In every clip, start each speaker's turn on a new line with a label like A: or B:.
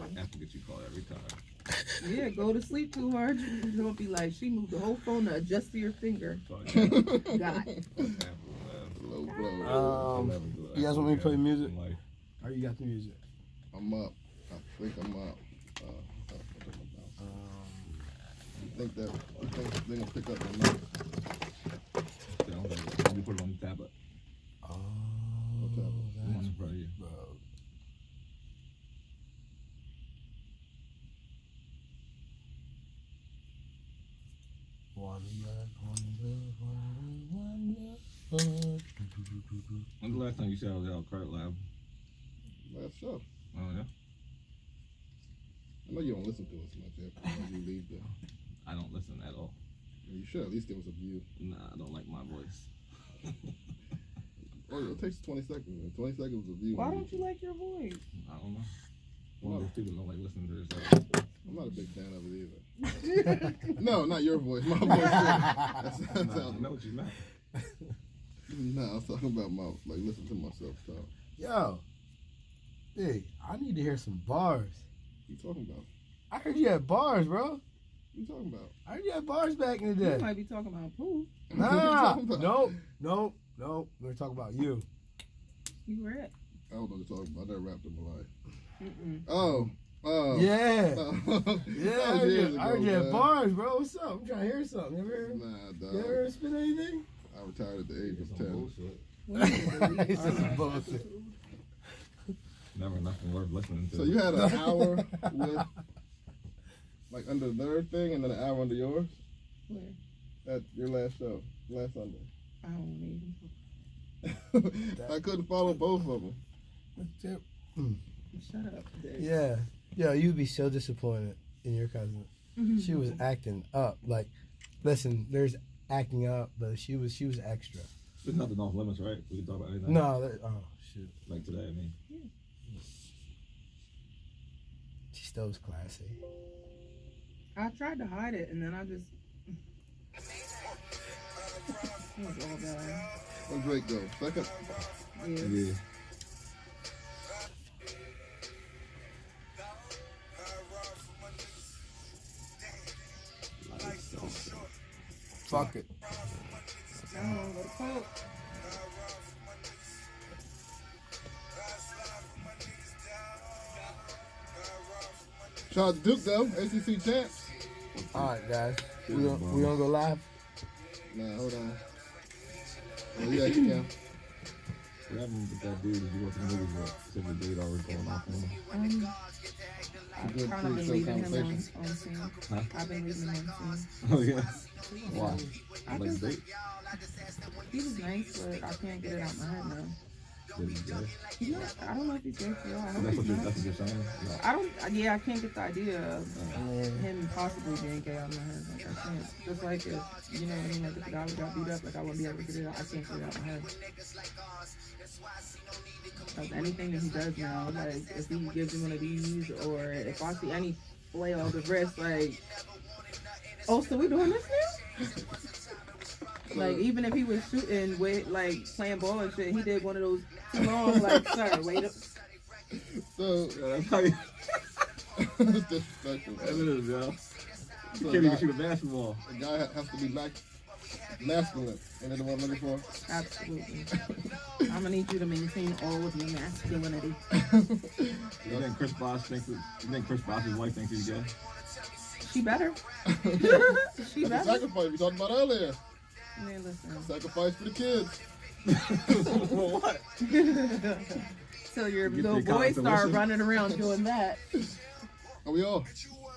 A: I have to get you called every time.
B: Yeah, go to sleep too hard. You're gonna be like, she moved the whole phone to adjust to your finger.
A: Fuck.
B: Got it.
C: Low blow.
D: You guys want me to play music? Or you got the music?
C: I'm up. I think I'm up. I think they're gonna pick up the note.
A: You put it on the tablet.
D: Oh,
C: What tablet?
A: The one in front of you.
D: Bro. One love.
A: When's the last time you said I was out Credit Lab?
C: Last show.
A: Oh, yeah?
C: I know you don't listen to us much after you leave there.
A: I don't listen at all.
C: You should at least give us a view.
A: Nah, I don't like my voice.
C: Oh, it takes 20 seconds. Man. 20 seconds of view.
B: Why don't you like your voice?
A: I don't know. One of those people don't like listening to themselves.
C: I'm not a big fan of it either. No, not your voice. My voice. Too.
A: I know what you meant.
C: No, I was talking about listening to myself talk.
D: Yo, hey, I need to hear some bars.
C: What you talking about?
D: I heard you had bars, bro.
C: What you talking about?
D: I heard you had bars back in the
B: You
D: day.
B: might be talking about poo.
D: Nah, nope. We're talking about you.
B: You rap.
C: I don't know what you're talking about. I never rapped in my life.
B: Mm-mm.
C: Oh.
D: Yeah.
C: Yeah,
D: I heard you had bars, bro. What's up? I'm trying to hear something. You ever,
C: Nah, dog.
D: you ever spit anything?
C: I retired at the age of 10.
D: He said some bullshit.
A: Never nothing worth listening to.
C: So you had an hour with, under the third thing, and then an hour under yours?
B: Where?
C: At your last show, last Sunday.
B: I don't even.
C: I couldn't follow both of them.
B: Shut up. Dave.
D: Yeah. Yo, you'd be so disappointed in your cousin. She was acting up. Like, listen, there's acting up, but she was extra.
A: There's nothing off limits, right? We can talk about anything.
D: No, shoot.
A: Like today, I mean.
D: She still was classy.
B: I tried to hide it, and then I just. It was all bad.
C: Where'd Drake go? Second?
A: Yeah.
D: Fuck it.
B: I don't want to go to court.
C: Shout out to Duke, though. ACC champs.
D: Alright, guys. We gonna go live?
C: Nah, hold on. Oh, yeah, you can.
A: What happened with that dude? Did you watch the movies with? Said the date already going off on him.
B: I've
C: Good
B: kind of been
C: pre-show
B: leaving him
C: conversation.
B: on scene.
A: Huh?
B: I've been leaving him on scene.
A: Oh, yeah. Why?
B: I
A: Like
B: just,
A: date?
B: he was nice, but I can't get it out my head now.
A: Did he gay?
B: He's not, I don't know if he's gay for real. I hope
A: That's
B: he's not.
A: what you're saying? No.
B: I don't. Yeah, I can't get the idea of him possibly being gay out of my head. Like I can't. Just like if you know what I mean. Like if the guy got beat up, like I wouldn't be able to get it out. I can't get it out my head. Like anything that he does now, like if he gives him one of these, or if I see any flail of the wrist, like, oh, so we doing this now? Like even if he was shooting with like playing ball and shit, he did one of those too long. Like, sir, wait up.
C: So,
A: That's how you.
C: it's disrespectful.
A: That is, yo.
C: So
A: You can't even shoot a basketball.
C: a guy has to be masculine. Ain't that the one I'm looking for?
B: Absolutely. I'm gonna need you to maintain all of your masculinity.
A: You think Chris Bosh's wife thinks he's gay?
B: She better. She
C: That's a
B: better.
C: sacrifice we talked about earlier.
B: Man, listen.
C: Sacrifice for the kids.
A: For what?
B: Till your
A: Get
B: little
A: their
B: boy start
A: consolation.
B: running around doing that.
C: Are we all?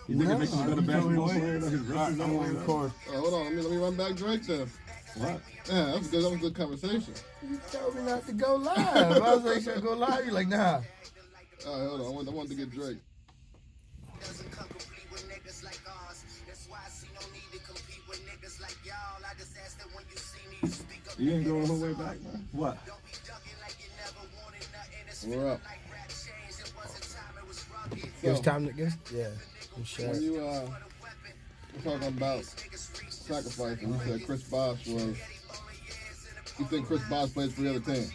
A: You think it makes him a better basketball player? Like his wrist is all
D: record.
C: Hold on, let me run back Drake then.
A: What?
C: Yeah, that was a good conversation.
D: You told me not to go live. I was like, should I go live? You're like, nah.
C: All right, hold on. I wanted to get Drake.
A: You didn't go the whole way back, man. What?
C: We're up.
D: It was
C: So,
D: time to get. Yeah.
C: when you we're talking about sacrifice, and you said Chris Bosh was. You think Chris Bosh plays for the other team?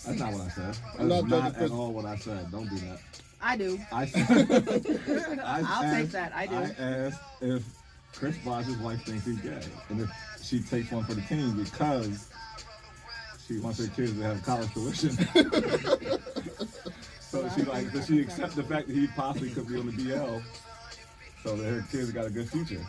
A: That's not what I said.
C: I'm not
A: That's
C: judging
A: not
C: Chris.
A: at all what I said. Don't do that.
B: I do.
A: I'll
B: take that. I do.
A: I asked if Chris Bosh's wife thinks he's gay, and if she takes one for the team because she wants her kids to have college tuition. So does she accept the fact that he possibly could be on the BL, so that her kids got a good future?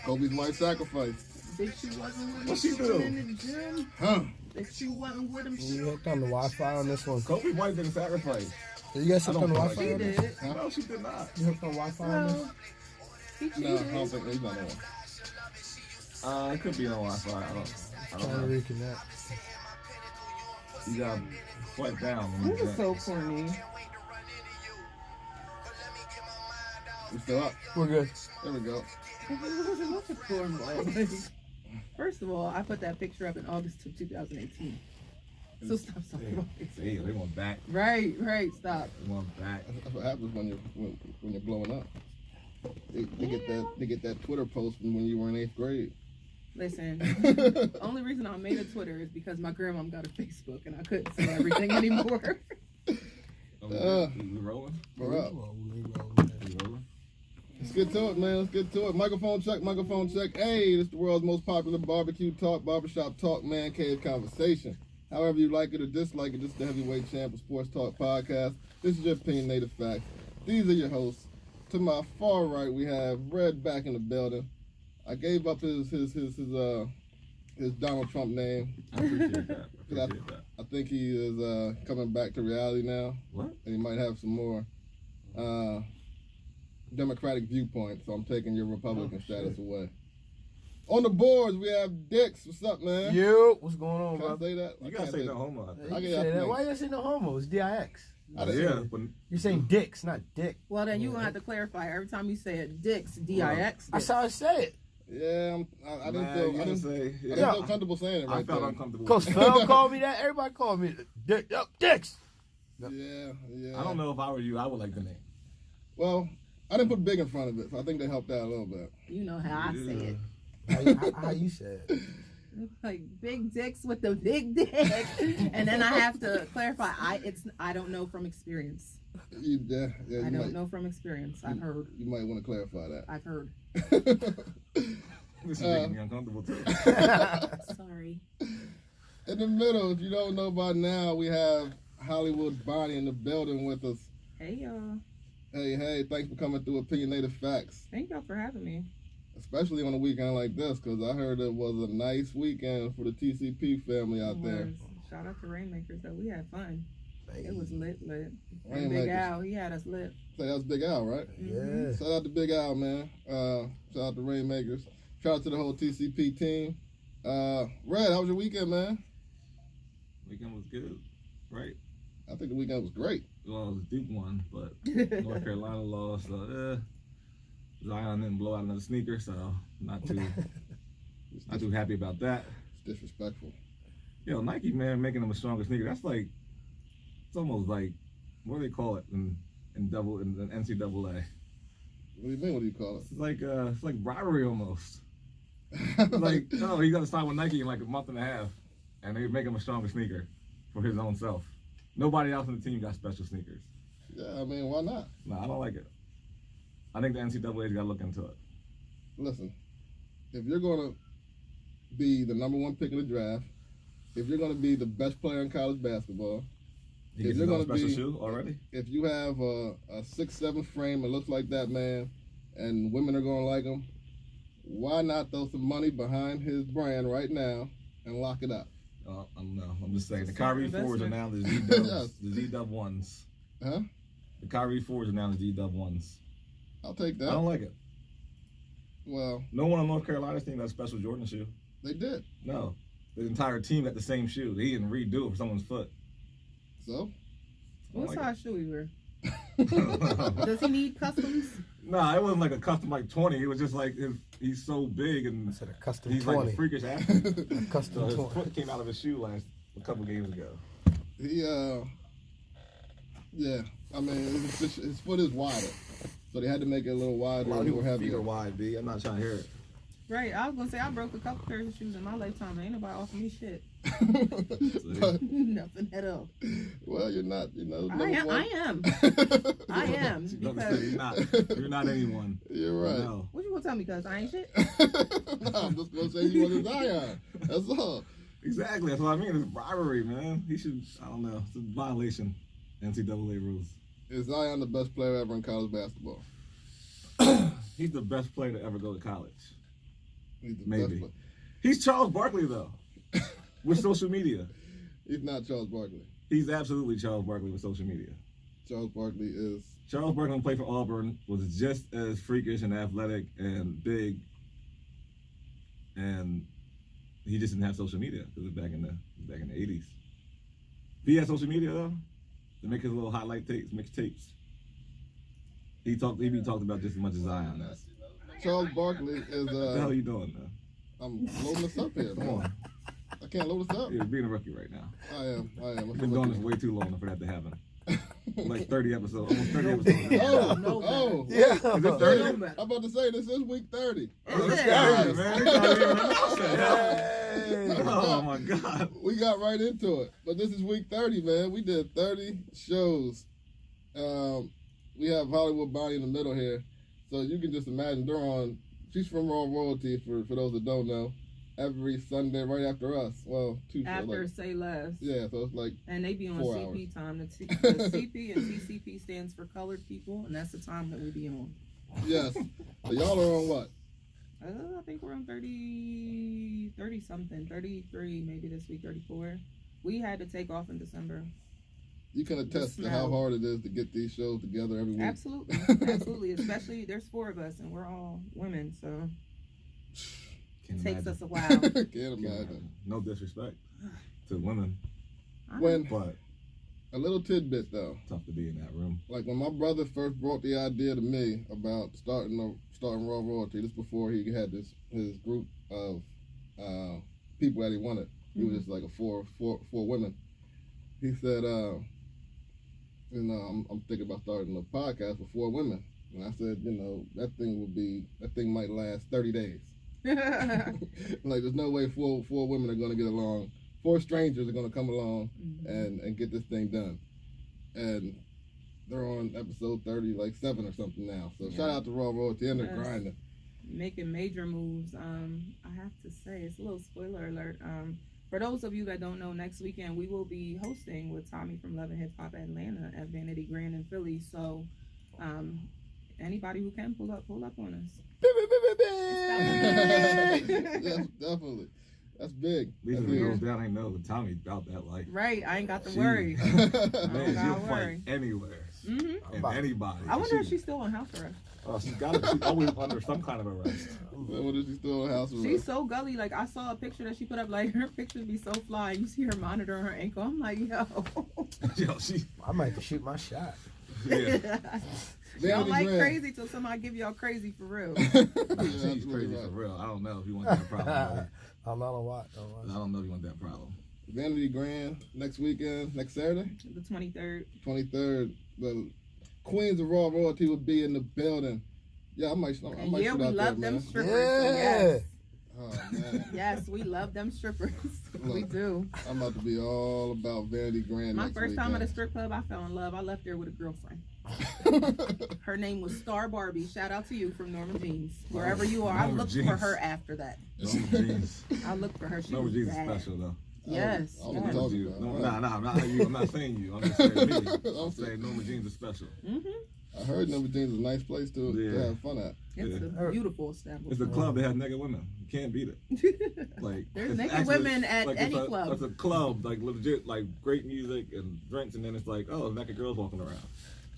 C: Kobe's wife sacrifice.
B: Think she wasn't with him.
A: What she do?
B: In the gym?
C: Huh?
B: Think she wasn't with him.
D: You hooked on the Wi-Fi on this one.
A: Kobe's wife didn't sacrifice.
D: Did you guys hook on the Wi-Fi
B: She
D: on this?
B: did.
C: Huh?
A: No, she did not.
D: You hooked on Wi-Fi on this?
B: Well, he
C: No, I
B: cheated.
C: don't think he's not on.
A: It could be on Wi-Fi. I don't
D: Trying to
A: know.
D: reconnect.
A: You gotta swipe down. When
B: This
A: you
B: is so corny.
C: We still up.
D: We're good.
C: There we go.
B: What's a cornball? First of all, I put that picture up in August of 2018. So stop talking about it.
A: Hey, they want back.
B: Right, stop.
A: They want back.
C: That's what happens when you're blowing up. They get that Twitter post from when you were in 8th grade.
B: Listen, the only reason I made a Twitter is because my grandmom got a Facebook and I couldn't say everything anymore.
A: We rolling?
C: We're up.
A: We rolling?
C: Let's get to it, man. Let's get to it. Microphone check, microphone check. Hey, this is the world's most popular barbecue talk, barbershop talk, man cave conversation. However you like it or dislike it, this is the Heavyweight Champ of Sports Talk Podcast. This is your Opinionated Facts. These are your hosts. To my far right, we have Red back in the building. I gave up his Donald Trump name.
A: I appreciate that.
C: I think he is coming back to reality now.
A: What?
C: And he might have some more Democratic viewpoints, so I'm taking your Republican status away. On the boards, we have Dix. What's up, man?
D: Yo, what's going on,
C: Can I
D: bro?
C: say that?
A: You gotta say no homo. I think.
C: I
D: You
C: get
D: say that.
C: that.
D: Why you say no homo? It's D-I-X.
C: I didn't say
A: Yeah,
C: it.
A: but
D: You're saying dicks, not dick.
B: Well, then you're going to have to clarify. Every time you say it, Dix, D-I-X.
D: That's how I say it.
C: Yeah, I didn't
A: man,
C: feel.
A: you
C: I
A: gotta
C: didn't,
A: say.
C: I
A: Yeah.
C: didn't feel comfortable saying it right
A: I felt
C: there.
A: uncomfortable.
D: Coach Phil called me that. Everybody called me dick. Yo, dicks.
C: Yeah.
A: I don't know if I were you, I would like the name.
C: Well, I didn't put big in front of it, so I think they helped out a little bit.
B: You know how I say it.
D: How you say it?
B: Like big dicks with the big dick. And then I have to clarify. I don't know from experience.
C: Yeah,
B: I
C: you
B: don't know from experience. I've heard.
C: You might want to clarify that.
B: I've heard.
A: This is making me uncomfortable too.
B: Sorry.
C: In the middle, if you don't know by now, we have Hollywood Bonnie in the building with us.
B: Hey, y'all.
C: Hey, thanks for coming through Opinionated Facts,
B: Thank y'all for having me.
C: especially on a weekend like this, because I heard it was a nice weekend for the TCP family out there.
B: Shout out to Rainmakers, though. We had fun. It was lit. And
C: Rainmakers.
B: Big Al, he had us lit.
C: So that was Big Al, right?
D: Yeah.
C: Shout out to Big Al, man. Shout out to Rainmakers. Shout out to the whole TCP team. Red, how was your weekend, man?
A: Weekend was good, right?
C: I think the weekend was great.
A: Well, it was Duke won, but North Carolina lost. So Zion didn't blow out another sneaker, so not too happy about that.
C: It's disrespectful.
A: Yo, Nike, man, making them a stronger sneaker. That's like, it's almost like, what do they call it in NCAA?
C: What do you mean? What do you call
A: It's like bribery almost. Like, no, he got to sign with Nike in like a month and a half, and they make him a stronger sneaker for his own self. Nobody else on the team got special sneakers.
C: Yeah, I mean, why not?
A: No, I don't like it. I think the NCAA's got to look into it.
C: Listen, if you're going to be the number one pick in the draft, if you're going to be the best player in college basketball,
A: He gets his own special shoe already?
C: if you have a 6'7" frame that looks like that man, and women are going to like him, why not throw some money behind his brand right now and lock it up?
A: I don't know. I'm just saying. The Kyrie
B: Investment.
A: 4s are now the Z-Dubs.
C: Yes.
A: The Z-Dub 1s.
C: Huh?
A: The Kyrie 4s are now the Z-Dub 1s.
C: I'll take
A: I
C: that.
A: don't like it.
C: Well,
A: No one on North Carolina's team got a special Jordan shoe.
C: they did.
A: No. The entire team got the same shoe. They didn't redo it for someone's foot.
C: So,
B: What
A: like
B: size shoe he wear?
A: it.
B: Does he need customs?
A: Nah, it wasn't like a custom like 20. It was just like he's so big
D: I
A: and
D: said a custom
A: he's like
D: 20.
A: a freakish athlete.
D: A
A: So
D: custom
A: his
D: 20.
A: foot came out of his shoe a couple games ago.
C: yeah, I mean, his foot is wider. So they had to make it a little wider, a little
A: feet
C: heavier.
A: are wide, B. I'm not trying to hear it.
B: Right. I was gonna say I broke a couple pairs of shoes in my lifetime. Ain't nobody offer me shit.
C: But,
B: Nothing at all.
C: well, you're not, you know.
B: I am. I am.
A: She's gonna
B: Because
A: say you're not anyone.
C: You're right.
A: No.
B: what you gonna tell me? Because I ain't shit.
C: No, I'm just gonna say you want to Zion. That's all.
A: Exactly. That's what I mean. It's bribery, man. He should. I don't know. It's a violation. NCAA rules.
C: Is Zion the best player ever in college basketball?
A: He's the best player to ever go to college.
C: He's the
A: Maybe.
C: best player.
A: He's Charles Barkley though, with social media.
C: He's not Charles Barkley.
A: He's absolutely Charles Barkley with social media.
C: Charles Barkley is.
A: Charles Barkley, when he played for Auburn, was just as freakish and athletic and big, and he just didn't have social media because it was back in the 80s. If he had social media though, to make his little highlight tapes, mixtapes, he'd be talked about just as much as Zion does.
C: Charles Barkley is.
A: What the hell are you doing, man?
C: I'm loading this up here.
A: Come on.
C: I can't load this up.
A: You're being a rookie right now.
C: I am.
A: I've been doing this way too long for that to happen. Like 30 episodes, almost 30 episodes.
C: Oh.
D: Yeah.
A: Is it 30?
B: No,
C: I'm about to say this is week 30.
A: Oh, that's
B: it?
A: crazy, man. You're not even announcing.
D: Hey.
A: Oh my God.
C: We got right into it. But this is week 30, man. We did 30 shows. We have Hollywood Bonnie in the middle here. So you can just imagine they're on. She's from Raw Royalty, for those that don't know. Every Sunday right after us. Well, 2 shows.
B: After
C: Like,
B: Say Less.
C: yeah, so it's like
B: And they be on
C: 4
B: CP time. The CP and TCP stands for colored people, and that's the time that we be on.
C: yes. So y'all are on what?
B: I think we're on 30 something, 33 maybe this week, 34. We had to take off in December.
C: You can attest to
B: smell.
C: how hard it is to get these shows together every week.
B: Absolutely, absolutely. Especially there's 4 of us, and we're all women, so
A: Can't
B: it takes
A: imagine.
B: us a while.
C: Can't
A: Can't
C: imagine.
A: imagine. No disrespect to women,
C: When
A: but
C: a little tidbit though,
A: tough to be in that room.
C: like when my brother first brought the idea to me about starting Raw Royalty, this before he had his group of people that he wanted. He was just like a four women. He said, I'm thinking about starting a podcast with 4 women. And I said, that thing might last 30 days. Like there's no way four women are gonna get along. 4 strangers are gonna come along and get this thing done. And they're on episode 30, like 7 or something now. So shout out to Raw Royalty and they're grinding.
B: Making major moves. I have to say, it's a little spoiler alert. For those of you that don't know, next weekend we will be hosting with Tommy from Love and Hip Hop Atlanta at Vanity Grand in Philly. So anybody who can pull up on us.
C: Yes, definitely. That's big.
A: These are
C: That's
A: the
C: huge.
A: girls down ain't know that Tommy about that life.
B: Right, I ain't got to
A: Jeez.
B: worry.
A: Man,
B: gotta
A: she'll fight
B: worry.
A: anywhere
B: Mm-hmm.
A: and anybody.
B: I wonder if she's still on house arrest.
A: Oh, she's always under some kind of arrest.
C: What is she still in house arrest?
B: She's so gully. Like, I saw a picture that she put up. Like, her pictures be so fly. You see her monitoring her ankle. I'm like, yo.
A: Yo, she.
D: I might have to shoot my shot.
A: Yeah.
B: Y'all
C: Vanity
B: like
C: Grand.
B: crazy till somebody give y'all crazy for real.
C: Yeah,
A: She's
C: absolutely
A: crazy
C: right.
A: for real. I don't know if you want that problem.
D: I'm not on watch.
A: I don't know if you want that problem.
C: Vanity Grand next weekend, next Saturday,
B: The 23rd.
C: 23rd. The Queens of Raw Royalty will be in the building. Yeah, I might
B: And
C: shoot
B: yeah, we
C: out
B: love
C: there,
B: them
C: man.
B: strippers.
D: Yeah.
B: Yes.
C: Oh man,
B: Yes, we love them strippers. We
C: Look.
B: do.
C: I'm about to be all about Vanity Grand
B: My
C: next
B: first time at a
C: weekend.
B: strip club, I fell in love. I left there with a girlfriend. Her name was Star Barbie. Shout out to you from Norma Jeans. Wherever you are, I
A: Norma
B: looked for
A: Jeans.
B: her after that.
A: Norma Jeans.
B: I looked for her. She
A: Norma
B: was
A: Jeans is
B: bad.
A: special though.
B: Yes.
C: I was
B: yes.
C: talking about.
A: No, I'm not you. I'm not saying you. I'm just saying me. I'm saying Norma Jeans is special.
B: Mm-hmm.
C: I heard Number Jeans is a nice place to
A: Yeah.
C: have fun at.
B: It's a beautiful establishment.
A: It's a club that has naked women. You can't beat it. Like
B: There's
A: it's
B: naked
A: actually-
B: women at
A: like,
B: any
A: it's a,
B: club.
A: It's a club, like legit, like great music and drinks, and then it's like, oh, naked girls walking around.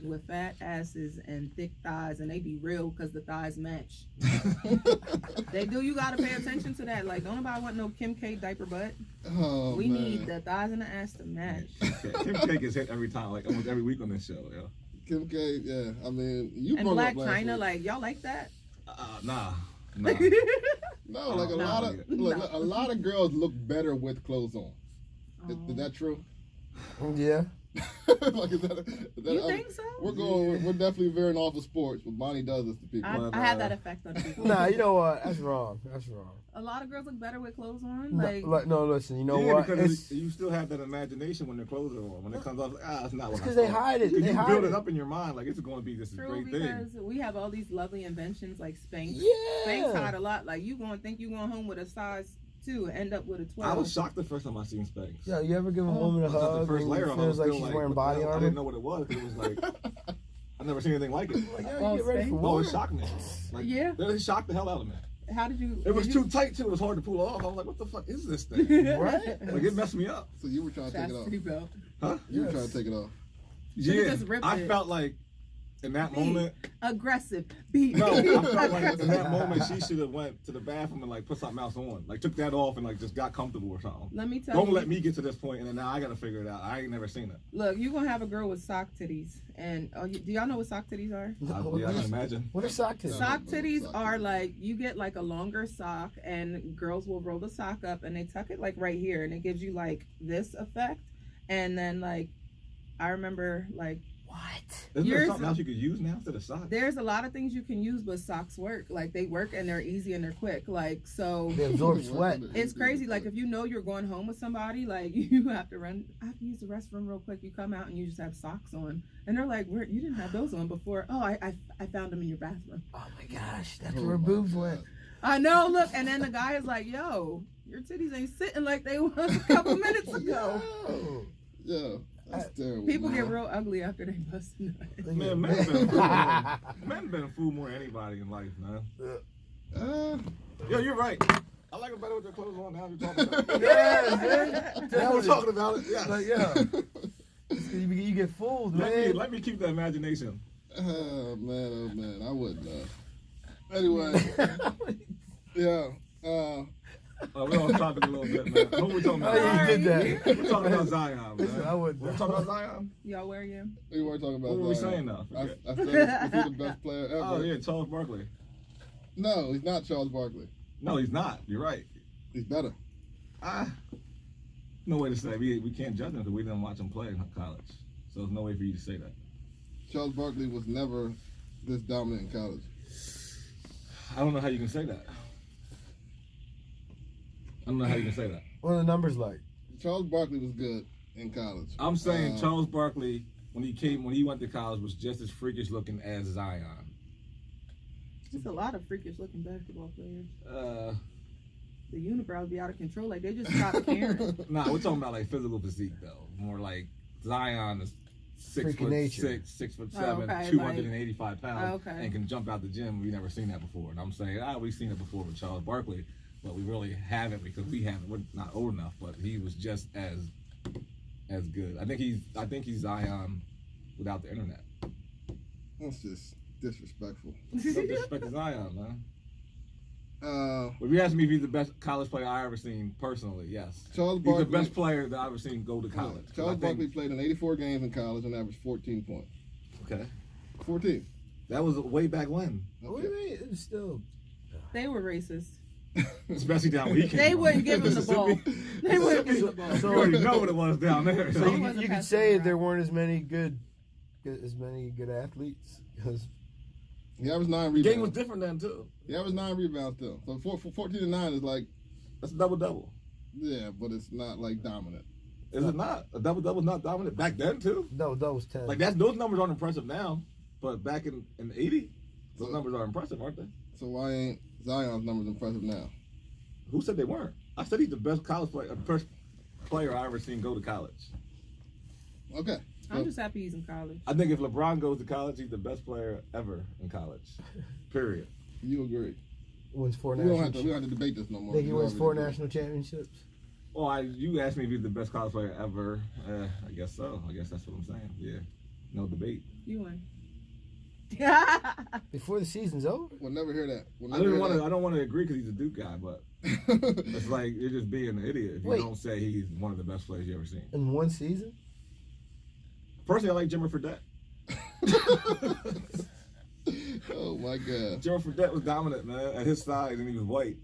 B: With fat asses and thick thighs, and they be real because the thighs match. They do. You gotta pay attention to that. Like, don't nobody want no Kim K diaper butt.
C: Oh,
B: We
C: man.
B: need the thighs and the ass to match.
A: Kim K gets hit every time, like almost every week on this show. Yeah.
C: Kim K, yeah. I mean, you
B: And
C: brought
B: Black
C: up last
B: China,
C: week.
B: like, y'all like that?
A: Nah.
C: No, like a
A: No.
C: lot of look, a lot of girls look better with clothes on. Is that true?
D: Yeah.
C: Like, is that
B: You think so?
C: We're definitely veering off of sports, but Bonnie does this to people.
B: I have that effect on people.
D: Nah, you know what? That's wrong. That's wrong.
B: A lot of girls look better with clothes on. Like,
D: No, listen. You know
A: yeah,
D: what?
A: because you still have that imagination when their clothes are on. When it comes off, it's not what I
D: because they
A: thought.
D: hide it.
A: You
D: They hide
A: build
D: it
A: it up in your mind like it's going to be this
B: true,
A: great
B: because
A: thing.
B: we have all these lovely inventions like Spanx.
D: Yeah.
B: Spanx hide a lot. Like, you going to think you going home with a size 2 and end up with a 12.
A: I was shocked the first time I seen Spanx.
D: Yo, you ever give a woman a
A: I thought
D: hug
A: the first
D: and
A: layer
D: it
A: on, I
D: feels
A: was
D: like
A: still
D: she's wearing
A: what the
D: body
A: hell? I
D: armor?
A: didn't know what it was. It was like I never seen anything like it.
D: Like, yo,
B: Oh,
D: you get ready for
B: Spanx?
A: Oh,
D: war.
A: it shocked me. Like,
B: Yeah.
A: it shocked the hell out of me.
B: How did you?
A: It was
B: did
A: too tight too. It was hard to pull off. I was like, what the fuck is this thing?
D: Right?
A: Like, it messed me up.
C: So you were trying to take it off.
B: Chastity belt.
A: Huh?
C: You were trying to take it off.
B: Should've
A: Yeah.
B: just ripped
A: I
B: it.
A: felt like in that
B: Beat.
A: moment.
B: Aggressive. Beat.
A: No, I felt like in that moment she should have went to the bathroom and like put something else on. Like took that off and like just got comfortable or something.
B: Let me tell
A: Don't
B: you.
A: let me get to this point and then now I gotta figure it out. I ain't never seen it.
B: Look, you gonna have a girl with sock titties, and do y'all know what sock titties are?
A: I can imagine.
D: What are sock titties?
B: Sock
C: no,
B: titties
C: sock
B: are
C: titties.
B: like, you get like a longer sock, and girls will roll the sock up and they tuck it like right here, and it gives you like this effect. And then like, I remember like,
D: What?
A: Isn't there
B: Yours-
A: something else you could use now instead of socks?
B: there's a lot of things you can use, but socks work. Like, they work and they're easy and they're quick. Like, so
D: They absorb sweat.
B: it's crazy. Like, if you know you're going home with somebody, like, you have to run. I have to use the restroom real quick. You come out and you just have socks on, and they're like, "Where, you didn't have those on before?" Oh, I found them in your bathroom.
D: Oh my gosh, that's
C: Oh
D: where
C: my
D: boobs
C: God.
D: went.
B: I know. Look, and then the guy is like, "Yo, your titties ain't sitting like they was a couple minutes ago."
D: Oh.
C: Yeah, that's terrible.
B: People
C: man.
B: get real ugly after they bust a nut.
A: Man, men been a fool more than anybody in life, man. Yo, you're right. I like it better with their clothes on now. You're talking about it.
D: Yeah,
A: Now we're talking about it. Yeah.
D: like, yeah. You get fooled, man.
A: Let me keep the imagination.
C: Oh man, I wouldn't. Anyway, yeah.
A: We're on topic a little bit, man. What we talking
D: Oh,
A: about?
D: yeah, you did that.
A: We're talking about Zion,
D: Listen, I
A: man.
D: wouldn't.
A: We're talking about Zion.
B: Y'all wear you?
C: We weren't talking about.
A: What were we
C: Zion.
A: saying now?
C: I
A: Forget.
C: said is he the best player ever?
A: Oh yeah, Charles Barkley.
C: No, he's not Charles Barkley.
A: No, he's not. You're right.
C: He's better.
A: No way to say. We can't judge him because we didn't watch him play in college. So there's no way for you to say that.
C: Charles Barkley was never this dominant in college.
A: I don't know how you can say that. I don't know how you can say that.
D: What are the numbers like?
C: Charles Barkley was good in college.
A: I'm saying Charles Barkley, when he went to college, was just as freakish looking as Zion.
B: There's a lot of freakish looking basketball players.
A: Uh,
B: The unibrow would be out of control. Like, they just stopped caring.
A: nah, we're talking about like physical physique though. More like Zion is
D: Freaking nature.
A: 6'7",
B: Oh, okay,
A: 285 pounds,
B: Oh, okay.
A: and can jump out the gym. We never seen that before. And I'm saying, we've seen it before with Charles Barkley, but we really haven't because we haven't. We're not old enough, but he was just as good. I think he's Zion without the internet.
C: That's just disrespectful.
A: No disrespect to Zion, man.
C: Uh,
A: If you ask me if he's the best college player I ever seen personally, yes.
C: Charles
A: He's
C: Barkley.
A: the best player that I've ever seen go to college. 'Cause
C: Charles
A: I think-
C: Barkley played in 84 games in college and averaged 14 points.
A: Okay.
C: 14.
A: That was way back when.
D: What do you mean? It's still.
B: They were racist.
A: Especially down where he came
B: They
A: from.
B: wouldn't give him the ball. They wouldn't give him the ball.
A: You already know what it was down there.
D: So
A: So.
B: He wasn't
D: you could
B: passing
D: say
B: around.
D: there weren't as many good athletes because
C: He averaged 9
A: The
C: rebounds.
A: game was different then too.
C: He averaged 9 rebounds still. So 14 and 9 is like,
A: That's a double-double.
C: yeah, but it's not like dominant.
A: Is it not? A double-double's not dominant back then too?
D: no, that was 10.
A: Like those numbers aren't impressive now, but back in the 80s, those numbers are impressive, aren't they?
C: So why ain't Zion's numbers impressive now?
A: Who said they weren't? I said he's the best college player I ever seen go to college.
C: Okay.
B: I'm just happy he's in college.
A: I think if LeBron goes to college, he's the best player ever in college. Period.
C: You agree.
D: wins 4
C: We don't
D: national.
C: have to debate this no more.
D: Think he
C: You
D: wins
C: already
D: 4
C: agree.
D: national championships.
A: Well, you asked me if he's the best college player ever. I guess so. I guess that's what I'm saying. Yeah. No debate.
B: You won.
D: Before the season's over.
C: We'll never hear that. We'll
A: I
C: never
A: don't
C: hear
A: want to agree because he's a Duke guy, but
C: that.
A: it's like you're just being an idiot if you
D: Wait.
A: don't say he's one of the best players you ever seen.
D: In one season?
A: Personally, I like Jimmy Fredette.
C: Oh my God.
A: Jimmy Fredette was dominant, man, at his size, and he was white.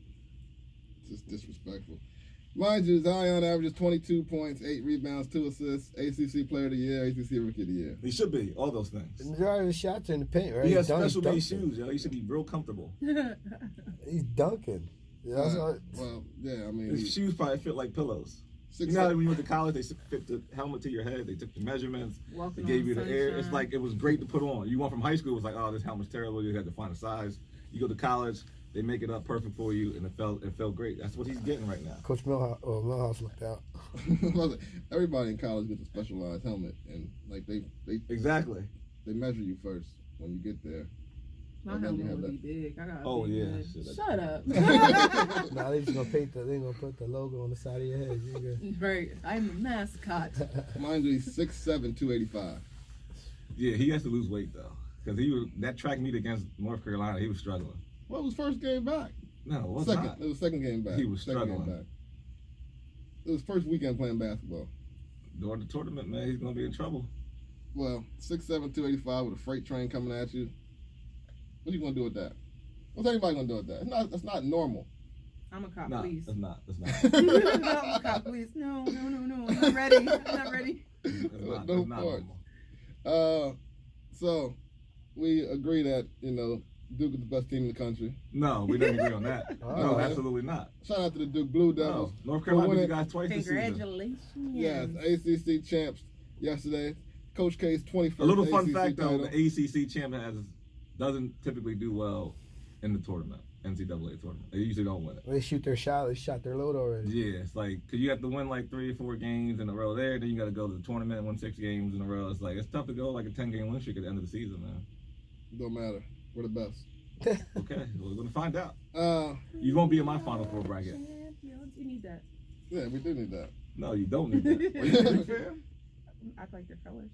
C: Just disrespectful. Mind you, Zion averages 22 points, 8 rebounds, 2 assists, ACC Player of the Year, ACC Rookie of the Year.
A: He should be all those things.
D: The majority of his shots are in the paint, right?
A: He has
D: He's
A: special made
D: dunking.
A: shoes, yo. He should be real comfortable.
D: He's dunking. Yeah, that's all.
C: Well, yeah, I mean,
A: His shoes probably fit like pillows. You know how when you went to college, they fit the helmet to your head. They took the measurements.
B: Walking
A: They gave
B: on
A: you the air. It's
B: sunshine.
A: like it was great to put on. You went from high school, it was like, oh, this helmet's terrible. You had to find a size. You go to college, they make it up perfect for you, and it felt great. That's what he's getting right now.
D: Coach Milhouse looked out.
C: everybody in college gets a specialized helmet, and like they
A: Exactly.
C: measure you first when you get there.
B: My helmet would be big. I got.
A: Oh, yeah.
B: Shut up.
D: Nah, they just gonna paint they gonna put the logo on the side of your head. You good.
B: Right. I'm the mascot.
C: Mind you, he's 6'7", 285.
A: Yeah, he has to lose weight though, because that track meet against North Carolina, he was struggling.
C: Well, it was first game back.
A: No, it was
C: Second.
A: not.
C: It was second game back.
A: He was
C: Second game
A: struggling.
C: back. It was first weekend playing basketball.
A: During the tournament, man, he's gonna be in trouble.
C: Well, 6'7", 285 with a freight train coming at you. What are you gonna do with that? What's anybody gonna do with that? That's not normal.
B: I'm a cop,
A: Nah,
B: please.
A: it's not. It's not.
B: I'm a cop, please. No. I'm not ready. I'm not ready.
A: It's not
C: No
A: normal.
C: So we agree that Duke is the best team in the country.
A: No, we didn't agree on that.
D: Oh,
A: No,
D: yeah.
A: absolutely not.
C: Shout out to the Duke Blue Devils.
A: No, North Carolina beat
C: winning-
A: you guys twice this season.
B: Congratulations.
C: Yes, ACC champs yesterday. Coach K's 21st
A: A little fun
C: ACC
A: fact though,
C: title.
A: the ACC champ doesn't typically do well in the tournament, NCAA tournament. They usually don't win it.
D: They shoot their shot. They shot their load already.
A: Yeah, it's like, cause you have to win like 3 or 4 games in a row there, then you got to go to the tournament and win 6 games in a row. It's like, it's tough to go like a 10-game win streak at the end of the season, man.
C: Don't matter. We're the best.
A: Okay, we're gonna find out.
C: Uh,
A: You won't be in my Final Four bracket.
B: Champions. You need that.
C: yeah, we do need that.
A: No, you don't need that. Are you a big fan?
B: I like their colors.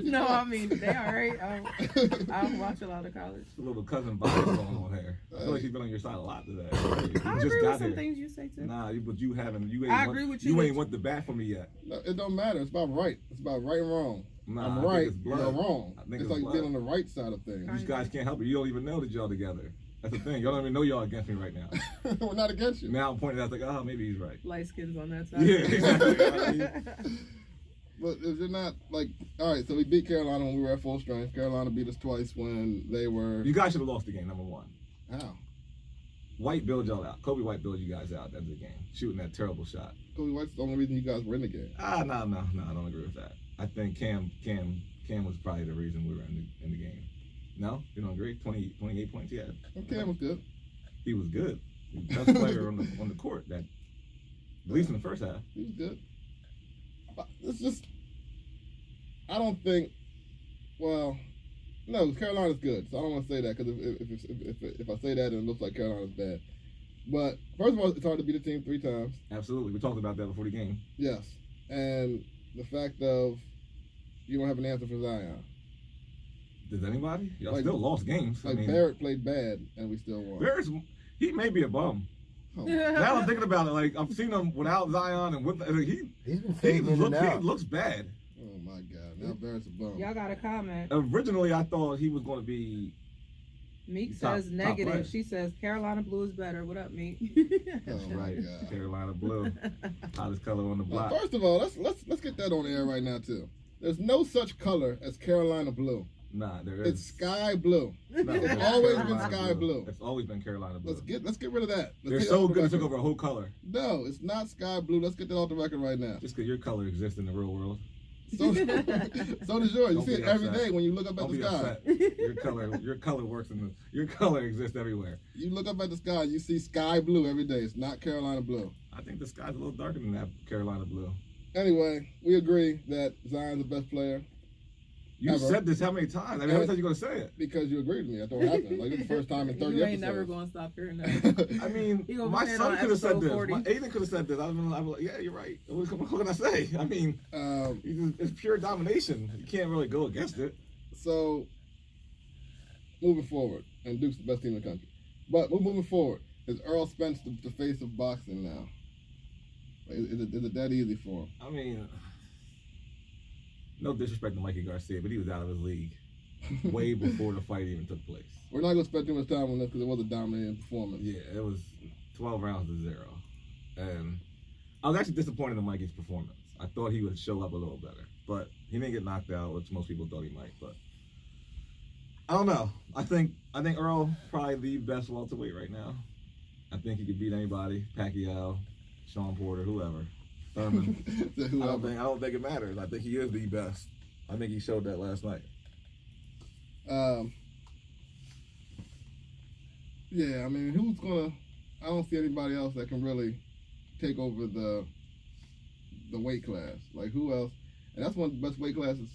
B: No, I mean they all right. I don't watch a lot of college.
A: A little cousin bias going on here. I feel like she's been on your side a lot today. You
B: I
A: just
B: agree
A: got
B: with some
A: here.
B: things you say too.
A: Nah, but you haven't. You ain't.
B: I
A: went,
B: agree with
A: You
B: you.
A: ain't went the bat for me yet.
C: No, it don't matter. It's about right. It's about right and wrong.
A: Nah,
C: I'm
A: I think
C: right.
A: it's
C: You're
A: blood.
C: wrong.
A: I think
C: It's
A: it's
C: like
A: blood.
C: being on the right side of things.
A: These guys can't help it. You don't even know that y'all together. That's the thing. Y'all don't even know y'all against me right now.
C: We're not against you.
A: Now I'm pointing out like, oh, maybe he's right.
B: Light skins on that side.
A: Yeah, exactly.
C: But if you're not like, all right, so we beat Carolina when we were at full strength. Carolina beat us twice when they were.
A: You guys should have lost the game, number one.
C: How?
A: White bailed y'all out. Kobe White bailed you guys out at the end of the game, shooting that terrible shot.
C: Kobe White's the only reason you guys were in the game.
A: No, I don't agree with that. I think Cam was probably the reason we were in the game. No, you don't agree? 28 points he had.
C: And Cam was good.
A: He was good. He was the best player on the court. That at least in the first half.
C: He was good. But it's just, I don't think. Well, no, Carolina's good. So I don't want to say that because if I say that, then it looks like Carolina's bad. But first of all, it's hard to beat a team 3 times.
A: Absolutely, we talked about that before the game.
C: Yes, and the fact of you don't have an answer for Zion.
A: Does anybody? Y'all
C: Like-
A: still lost games.
C: Like Barrett played bad, and we still won.
A: He may be a bum.
C: Oh,
A: Now I'm thinking about it. Like I've seen him without Zion and with
D: He's been fading in and
A: he
D: out.
A: looks bad.
C: oh my God! Now Barrett's a bum.
B: Y'all got a comment.
A: Originally, I thought he was going to be.
B: Meek
A: Top-
B: says
A: top
B: negative.
A: player.
B: She says Carolina Blue is better. What up, Meek?
C: Oh my
A: Right,
C: God.
A: Carolina blue, hottest color on the block.
C: First of all, let's get that on air right now too. There's no such color as Carolina blue.
A: Nah, there is.
C: It's sky blue.
A: No,
C: It's
A: there's
C: always been
A: Carolina
C: sky blue.
A: It's always been Carolina blue.
C: Let's get rid of that.
A: They're
C: Let's get
A: so
C: off the
A: good. It took
C: record.
A: over a whole color.
C: No, it's not sky blue. Let's get that off the record right now.
A: Just because your color exists in the real world.
C: So, so does yours. You
A: Don't
C: see
A: be
C: it every
A: upset.
C: day when you look up at
A: Don't
C: the
A: be
C: sky.
A: upset. Your color works your color exists everywhere.
C: You look up at the sky, you see sky blue every day. It's not Carolina blue.
A: I think the sky's a little darker than that Carolina blue.
C: Anyway, we agree that Zion's the best player
A: You
C: Ever.
A: said this how many times? I mean, every time you're gonna say it.
C: because you agreed with me. I thought it happened. Like, this is the first time in 30
B: You ain't never
C: episodes.
B: gonna stop hearing that.
A: I mean,
B: You gonna
A: my
B: be saying
A: son
B: on
A: could have said
B: episode
A: this.
B: 40.
A: My Aiden could have said this. I'd be like, yeah, you're right. What can I say? I mean, it's pure domination. You can't really go against it.
C: So, moving forward, and Duke's the best team in the country. But we're moving forward. Is Earl Spence the face of boxing now? Like, is it that easy for him?
A: I mean, no disrespect to Mikey Garcia, but he was out of his league way before the fight even took place.
C: We're not going to spend too much time on this because it was a dominating performance.
A: Yeah, it was 12 rounds to 0. And I was actually disappointed in Mikey's performance. I thought he would show up a little better, but he didn't get knocked out, which most people thought he might. But I don't know. I think Earl probably the best welterweight right now. I think he could beat anybody: Pacquiao, Sean Porter, whoever. Thurman. I don't think it matters. I think he is the best. I think he showed that last night.
C: Yeah, I mean, who's gonna? I don't see anybody else that can really take over the weight class. Like, who else? And that's one of the best weight classes.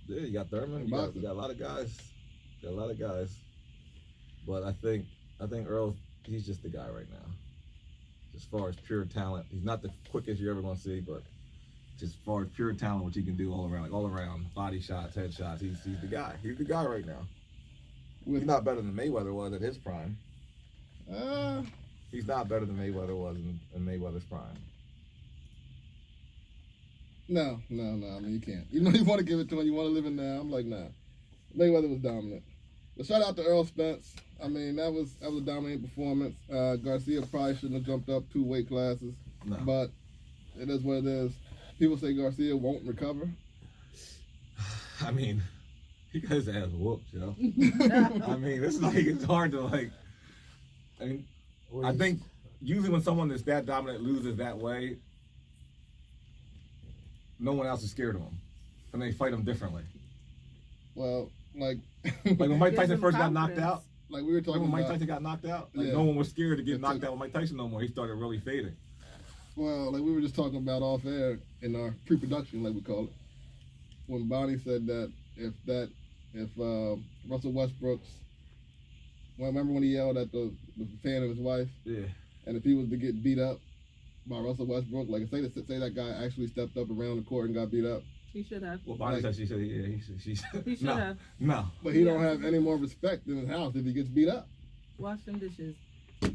A: Yeah, you got Thurman. You got a lot of guys. Got a lot of guys. But I think Earl, he's just the guy right now. As far as pure talent, he's not the quickest you're ever gonna see, but just as far as pure talent, what he can do all around, body shots, head shots, he's the guy. He's the guy right now. He's not better than Mayweather was at his prime. He's not better than Mayweather was in Mayweather's prime.
C: No. I mean, you can't. You know, you want to give it to him. You want to live it now. I'm like, nah. Mayweather was dominant. But shout out to Earl Spence. I mean, that was a dominant performance. Garcia probably shouldn't have jumped up 2 weight classes.
A: No.
C: But it is what it is. People say Garcia won't recover.
A: I mean, he got his ass whooped, yo. I mean, it's hard to like. I mean, I think usually when someone that's that dominant loses that way, no one else is scared of him, and they fight him differently.
C: Well, like
A: when Mike Tyson first got knocked out.
C: Like we were talking
A: when Mike
C: about,
A: Tyson got knocked out, like
C: yeah.
A: no one was scared to get knocked out with Mike Tyson no more. He started really fading.
C: Well, like we were just talking about off air in our pre-production, like we call it, when Bonnie said that if Russell Westbrook's, well, remember when he yelled at the fan of his wife?
A: Yeah.
C: And if he was to get beat up by Russell Westbrook, like say that guy actually stepped up around the court and got beat up.
B: He should have.
A: Well, Bonnie said she should
B: have.
A: No.
C: But he don't have any more respect in his house if he gets beat up.
B: Wash them dishes.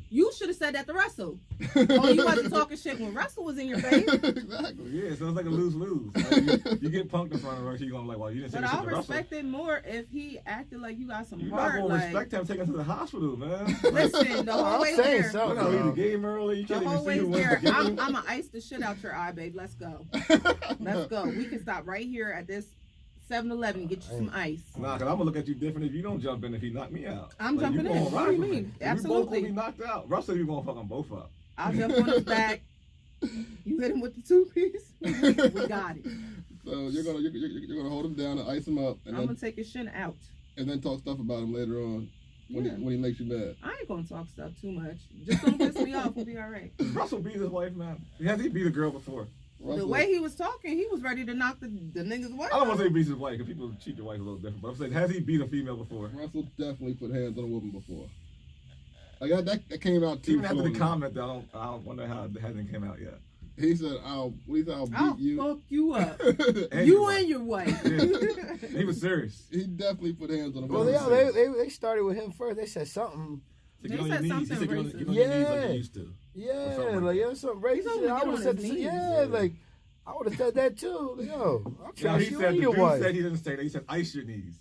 B: You should have said that to Russell. Oh, you wasn't talking shit when Russell was in your face.
C: Exactly.
A: Yeah, so it's like a lose-lose. Like you get punked in front of Russell, you're gonna be like, well, you didn't say
B: But
A: shit
B: I'll
A: to Russell.
B: respect it more if he acted like you got some
A: You're
B: heart.
A: not gonna
B: Like,
A: respect him taking him to the hospital, man.
B: listen, the whole way there.
A: You know, leave the game early. You
B: The
A: can't
B: whole
A: even
B: way
A: see who wins
B: there.
A: the
B: I'm
A: game.
B: gonna ice the shit out your eye, babe. Let's go. Let's go. We can stop right here at this 7-Eleven and get you some ice.
A: Nah, cause I'm gonna look at you different if you don't jump in if he knocked me out.
B: I'm jumping in. What do you mean? Absolutely.
A: We both gonna be knocked out. Russell, you gonna fuck them both up.
B: I'll jump on his back. You hit him with the 2-piece. We got it.
C: So you're gonna hold him down and ice him up, and
B: I'm gonna take his shin out.
C: and then talk stuff about him later on when he makes you mad.
B: I ain't gonna talk stuff too much. Just don't piss me off. We'll be all right.
A: Russell beat his wife, man. Has he beat a girl before?
B: The way he was talking, he was ready to knock the niggas wife.
A: I don't want to say he beats his wife because people cheat their wife a little different. But I'm saying, has he beat a female before?
C: Russell definitely put hands on a woman before. Like that came out too.
A: Even after the comment, though, I don't wonder how it hasn't came out yet.
C: He said, I'll beat
B: I'll
C: you.
B: fuck you up.
A: And
B: You and your wife.
A: Yeah. He was serious.
C: He definitely put hands on a
D: Well,
C: woman.
D: they started with him first. They said something.
A: He
B: They
A: said,
B: said
A: get on
B: something
A: your knees.
B: racist.
A: Get on your knees like
D: Yeah.
A: you used to.
D: Yeah,
A: something
D: like
A: like
D: yo, some
B: He
D: racist
B: told
D: shit.
B: him to
D: I
B: get
D: would
B: on
D: have said
B: his
D: the,
B: knees.
D: yeah, like I would have said that too. Yo, I'm
A: Now,
D: trying
A: he
D: to shoot
A: said, the
D: your
A: dude
D: wife.
A: said he didn't say that. He said, ice your knees.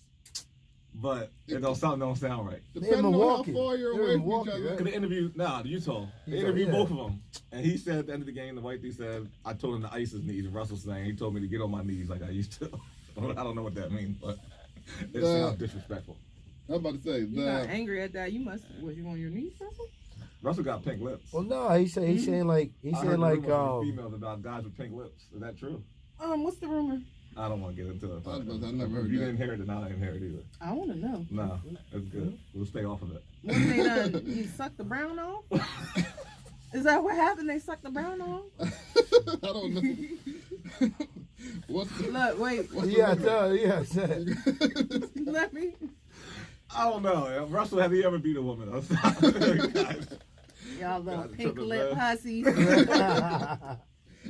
A: But it don't sound right.
C: Depending on how far you're away from each
D: Milwaukee,
C: other.
D: right?
A: Because they interviewed, Utah. They interviewed both of them. And he said at the end of the game, the white dude said, I told him to ice his knees. And Russell saying, he told me to get on my knees like I used to. I don't know what that means, but it sounds disrespectful.
C: I was about to say,
B: You got angry at that. Was you on your knees, Russell?
A: Russell got pink lips.
D: Well, no, he's saying like
A: I heard rumors from females about guys with pink lips. Is that true?
B: What's the rumor?
A: I don't want to get into it.
C: I never heard
A: If you
C: that.
A: didn't hear it, then I didn't hear it either.
B: I want to know.
A: No, that's good. We'll stay off of it.
B: When they done, you sucked the brown off? Is that what happened? They sucked the brown off?
C: I don't know. What's the,
B: Look, wait. Let me.
A: I don't know. Russell, have you ever beat a woman?
B: Y'all little
A: God,
B: pink
A: tripping,
B: lip
A: man.
B: hussies.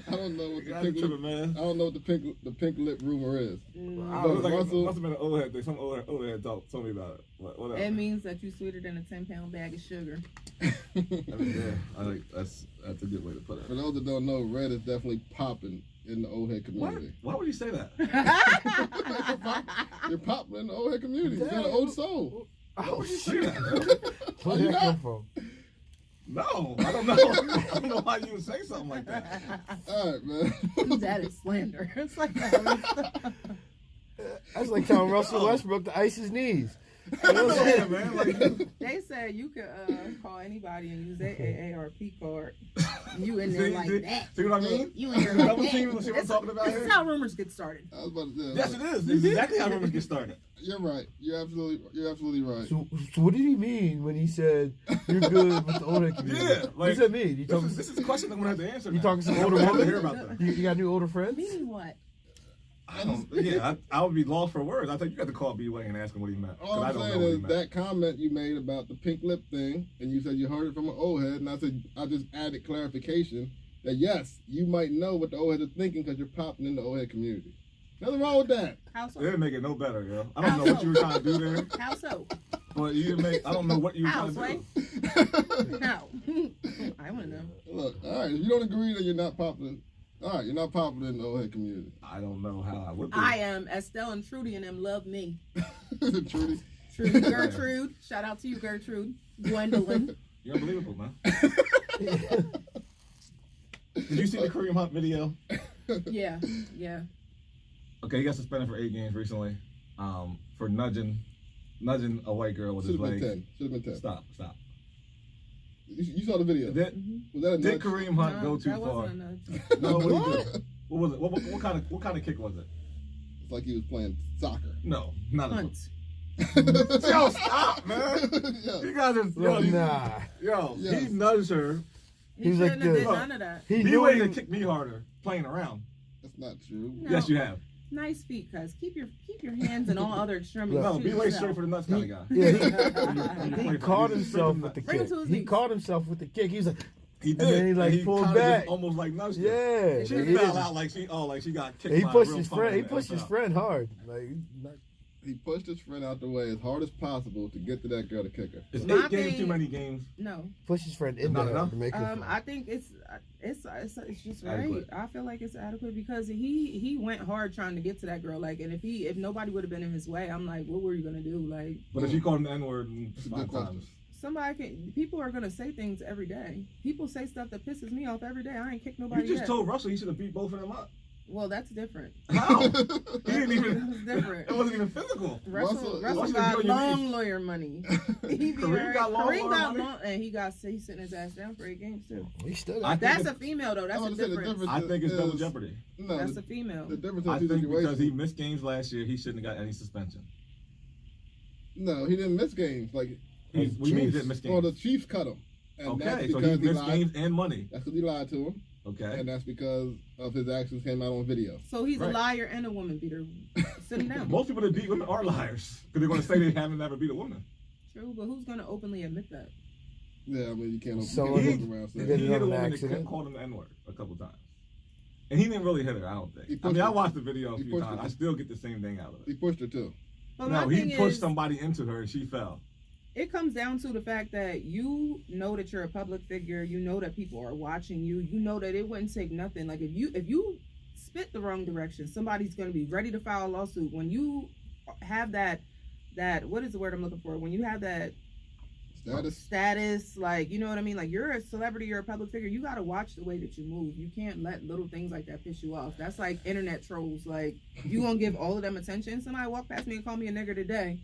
C: I don't know what the
A: God,
C: pink lip,
A: tripping, man.
C: I don't know what the pink lip rumor is.
A: It
C: Russell-
A: must have been an old head thing. Some old head told me about it. Whatever.
B: It means that you're sweeter than a 10-pound bag of sugar.
A: I mean, yeah, I think that's a good way to put it.
C: For those that don't know, red is definitely popping in the old head
A: What?
C: community.
A: Why would you say that?
C: You're popping in the old head community. You got an old soul.
A: Why would you say that?
D: Where did that come from?
A: No, I don't know. I don't know why you would say something like that.
C: All right, man.
B: That is slander. It's like
D: That's like telling Russell Westbrook to ice his knees. You know what I'm
A: Yeah,
D: saying?
A: man. Like,
B: they said you could call anybody and use their AARP card. You in there like that.
A: See what I mean?
B: You in there
A: Double
B: like
A: team,
B: that.
A: see what I'm talking about
B: This
A: here?
B: is how rumors get started.
C: I was about to say.
A: Yes, it is. This is exactly how rumors get started.
C: You're right. You're absolutely right.
D: So what did he mean when he said you're good with the older community?
A: Yeah, like,
D: what does that mean? You talking?
A: This is a question I'm gonna have to answer.
D: You
A: now.
D: talking to some
A: I'm
D: older
A: gonna have to
D: woman?
A: hear about that.
D: You got new older friends?
B: Meaning what?
A: I don't. Yeah, I would be lost for words. I think you got to call B-Way and ask him what he meant. 'cause
C: All
A: I
C: I'm
A: don't know
C: saying
A: what he
C: is
A: meant.
C: that comment you made about the pink lip thing, and you said you heard it from an old head, and I said I just added clarification that yes, you might know what the old heads are thinking because you're popping in the old head community. Nothing wrong with that.
B: How
A: It
B: so?
A: didn't make it no better, yo. I don't know what you were trying to do there,
B: How so?
A: but you didn't make. I don't know what you were
B: How,
A: trying to
B: Sway?
A: do.
B: How? I want to know.
C: Look, all right, if you don't agree that you're not popular, all right, you're not popular in the old head community.
A: I don't know how I would be.
B: I am. Estelle and Trudy and them love me.
C: Trudy.
B: Trudy, Gertrude. Shout out to you, Gertrude. Gwendolyn.
A: You're unbelievable, man. Did you see the Kareem Hunt video?
B: Yeah, yeah.
A: Okay, he got suspended for 8 games recently, for nudging a white girl with
C: Should
A: his
C: have been
A: leg.
C: 10. Should have been 10.
A: Stop.
C: You saw the video. Was that a
A: Did
C: nudge?
A: Kareem Hunt go too
B: that
A: far?
B: wasn't a nudge.
A: No, what did he do? What was it? What kind of kick was it?
C: It's like he was playing soccer.
A: No, not a
B: Hunt.
A: Yo, stop, man.
C: Yeah.
A: You guys are
D: Look, nah.
A: yo.
C: Yeah.
A: He nudged her.
B: He
D: He's like
B: shouldn't have
D: this.
B: did none of that.
D: He
A: He
D: knew
A: waited
D: he,
A: to kick me harder playing around.
C: That's not true.
B: No.
A: Yes, you have.
B: Nice feet, cuz. Keep your hands and all other extremities.
A: No,
B: to
A: be way
B: yourself.
A: straight for the nuts kind of guy.
D: yeah, he caught himself with the
B: Bring him
D: kick.
B: to his
D: He
B: knees.
D: caught himself with the kick. He was like,
A: He
D: And
A: did.
D: then he, like,
A: And
D: pulled
A: kinda just
D: back.
A: almost like nudged her.
D: yeah.
A: She
D: like, he
A: fell
D: didn't-
A: out like she got kicked.
D: He
A: by a
D: pushed
A: real
D: his
A: punter
D: friend. He
A: in the
D: pushed his
A: NFL.
D: friend hard. Like, not,
C: He pushed his friend out the way as hard as possible to get to that girl to kick her.
A: Is
B: My
A: 8 games
B: thing-
A: too many games?
B: No.
D: pushed his friend in
A: Not
D: there
A: enough?
D: to make it.
B: I think it's just right.
A: Adequate.
B: I feel like it's adequate because he went hard trying to get to that girl. Like, and if nobody would have been in his way, I'm like, what were you gonna do? Like,
A: But if you call him the N-word
C: It's a
A: 5
C: good question.
A: times,
B: people are gonna say things every day. People say stuff that pisses me off every day. I ain't kicked nobody
A: you just
B: yet.
A: told Russell he should have beat both of them up.
B: Well, that's different.
A: How? He didn't even.
B: That's different.
A: It wasn't even physical.
B: Russell
A: Russell
B: got
A: doing your
B: long
A: knees.
B: lawyer money. He be
A: Kareem
B: right.
A: got long
B: Kareem
A: lawyer
B: got
A: money?
B: long, and he's sitting his ass down for 8 games too.
D: He still
A: I
D: got.
A: think
B: That's
A: it-
B: a female though. That's
C: I
B: a
C: was gonna say the
B: difference.
C: difference
A: I think it's double
C: is-
A: jeopardy.
C: No,
B: That's
C: the,
B: a female.
C: the difference
A: I
C: in two
A: think
C: situations.
A: because he missed games last year, he shouldn't have got any suspension.
C: No, he didn't miss games. Like,
A: We mean he
D: Chiefs.
A: didn't miss
C: well,
A: games.
C: the Chiefs cut him. And that's
A: Okay, so
C: because
A: he missed
C: lied.
A: games and money.
C: That's because he lied to him.
A: Okay.
C: And that's because of his actions came out on video.
B: So he's
A: Right.
B: a liar and a woman beater. Sit him down.
A: Most people that beat women are liars because they're going to say they haven't never beat a woman.
B: True, but who's gonna openly admit that?
C: Yeah, I mean, you can't
D: So
C: walk
A: he-
C: around
D: he
C: saying
D: did
A: He
D: it
A: hit
D: on
A: a
D: an
A: woman that
D: accident.
A: called him the N-word a couple times. And he didn't really hit her, I don't think.
C: He
A: I
C: pushed
A: mean, I
C: her.
A: watched the video a
C: He
A: few
C: pushed
A: times.
C: her.
A: I still get the same thing out of
C: he
A: it.
C: pushed her too.
B: But
A: No,
B: my
A: he
B: thing
A: pushed
B: is,
A: somebody into her and she fell.
B: it comes down to the fact that you know that you're a public figure. You know that people are watching you. You know that it wouldn't take nothing. Like if you spit the wrong direction, somebody's gonna be ready to file a lawsuit. When you have that what is the word I'm looking for? When you have that status, like, you know what I mean? Like, you're a celebrity, you're a public figure. You got to watch the way that you move. You can't let little things like that piss you off. That's like internet trolls. Like, you gonna give all of them attention? Somebody walk past me and call me a nigger today.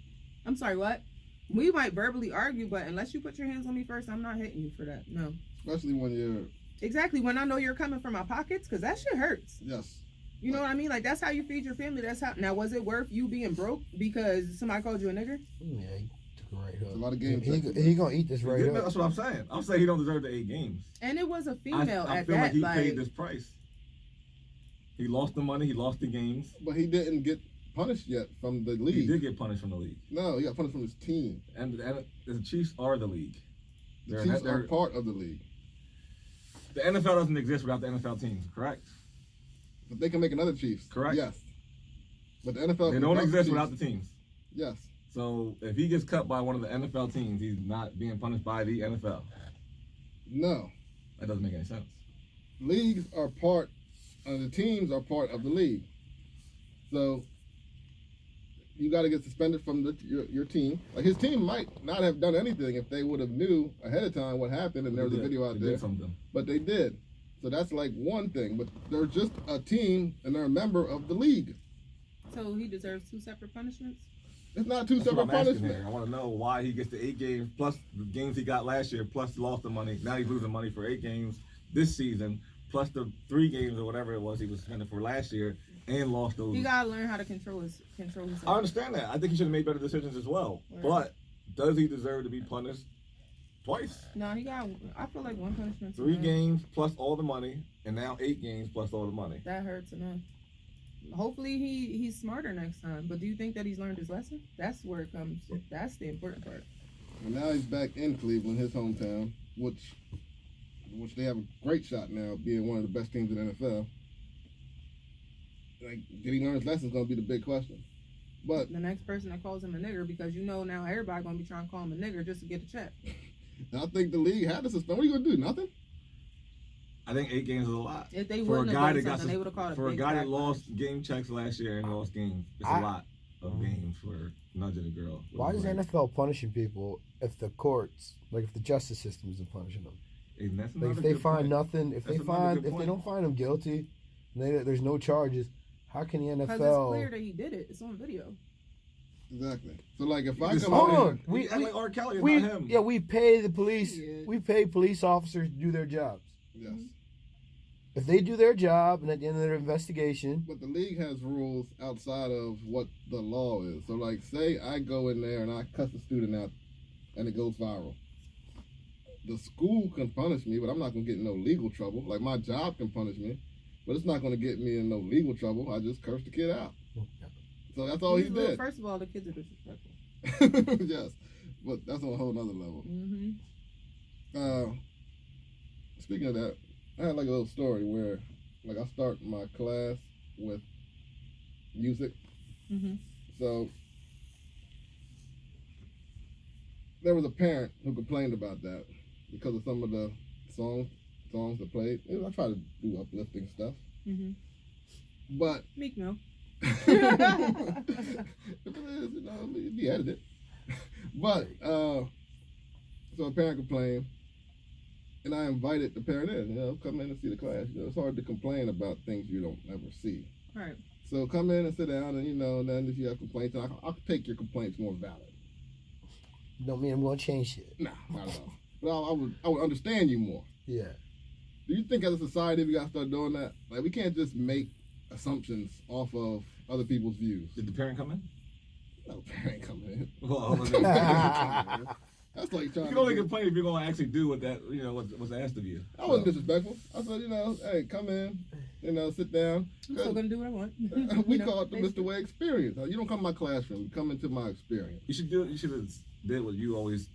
B: I'm sorry, what? We might verbally argue, but unless you put your hands on me first, I'm not hitting you for that. No.
C: Especially when you're,
B: Exactly. When I know you're coming from my pockets, because that shit hurts.
C: yes.
B: You know what I mean? Like, that's how you feed your family. That's how. Now, was it worth you being broke because somebody called you a nigger?
D: Yeah, he took it right
C: It's
D: up.
C: a lot of games.
D: He gonna eat this right up.
A: That's what I'm saying. I'm saying he don't deserve the 8 games.
B: And it was a
A: I
B: female
A: I
B: at
A: feel
B: that.
A: like he paid this price. He lost the money. He lost the games.
C: But he didn't get punished yet from the league.
A: He did get punished from the league.
C: No, he got punished from his team.
A: And the Chiefs are the league.
C: The Chiefs are part of the league.
A: The NFL doesn't exist without the NFL teams, correct?
C: But they can make another Chiefs.
A: Correct.
C: Yes. But the NFL
A: They don't
C: without
A: exist
C: Chiefs-
A: without the teams.
C: Yes.
A: So if he gets cut by one of the NFL teams, he's not being punished by the NFL.
C: No.
A: That doesn't make any sense.
C: Leagues are part, the teams are part of the league. So you got to get suspended from your team. Like his team might not have done anything if they would have knew ahead of time what happened and there was a video out there. But they did. So that's like one thing. But they're just a team and they're a member of the league.
B: So he deserves 2 separate punishments?
C: It's not 2 separate punishments.
A: I want to know why he gets the 8 games plus the games he got last year plus lost the money. Now he's losing money for 8 games this season plus the 3 games or whatever it was he was spending for last year and lost those.
B: He gotta learn how to control himself.
A: I understand that. I think he should have made better decisions as well. Right. But does he deserve to be punished twice?
B: No, he got. I feel like 1 punishment.
A: 3 games plus all the money, and now 8 games plus all the money.
B: That hurts enough. Hopefully he's smarter next time. But do you think that he's learned his lesson? That's where it comes. That's the important part.
C: And now he's back in Cleveland, his hometown, which they have a great shot now of being one of the best teams in the NFL. Like, did he learn his lesson is going to be the big question. But
B: the next person that calls him a nigger, because you know now everybody going to be trying to call him a nigger just to get a check.
C: I think the league had to suspend. What are you going to do? Nothing?
A: I think 8 games is a lot.
B: If they wouldn't have done something, they would have called
A: for a guy that lost game checks last year and lost games. It's a lot of games for nudging a girl.
D: Why is the NFL punishing people if the courts, like if the justice system isn't punishing them? Like if they find nothing, if they don't find them guilty, and there's no charges, how can the NFL?
B: Because it's clear that he did it. It's on video.
C: Exactly. So like if I come
D: hold
C: on,
D: we
A: like R. Kelly,
D: we
A: not him.
D: Yeah, we pay the police. Yeah. We pay police officers to do their jobs.
C: Yes.
D: If they do their job and at the end of their investigation.
C: But the league has rules outside of what the law is. So like say I go in there and I cuss a student out and it goes viral. The school can punish me, but I'm not going to get in no legal trouble. Like my job can punish me, but it's not going to get me in no legal trouble. I just cursed the kid out. So that's all he did.
B: First of all, the kids are disrespectful.
C: Yes, but that's on a whole nother level.
B: Mm-hmm.
C: Speaking of that, I had like a little story where, like, I start my class with music.
B: Mm-hmm.
C: So there was a parent who complained about that because of some of the songs that played. I try to do uplifting stuff.
B: Mm-hmm.
C: But
B: Meek Mill.
C: It'd be edited. But so a parent complained, and I invited the parent in. Come in and see the class. It's hard to complain about things you don't ever see.
B: Right.
C: So come in and sit down, and then if you have complaints, I'll take your complaints more valid.
D: Don't mean I'm gonna change shit.
C: Nah, not at all. But I would understand you more.
D: Yeah.
C: Do you think as a society we gotta start doing that? Like we can't just make assumptions off of other people's views.
A: Did the parent come in?
C: No, parent ain't coming in.
A: Well,
C: that's like trying.
A: You can only complain if you're gonna actually do what that what's asked of you.
C: I wasn't disrespectful. I said, hey, come in, sit down.
B: I'm still gonna do what I want.
C: We call it the Mr. Way experience. You don't come to my classroom. You come into my experience.
A: You should have did what you always.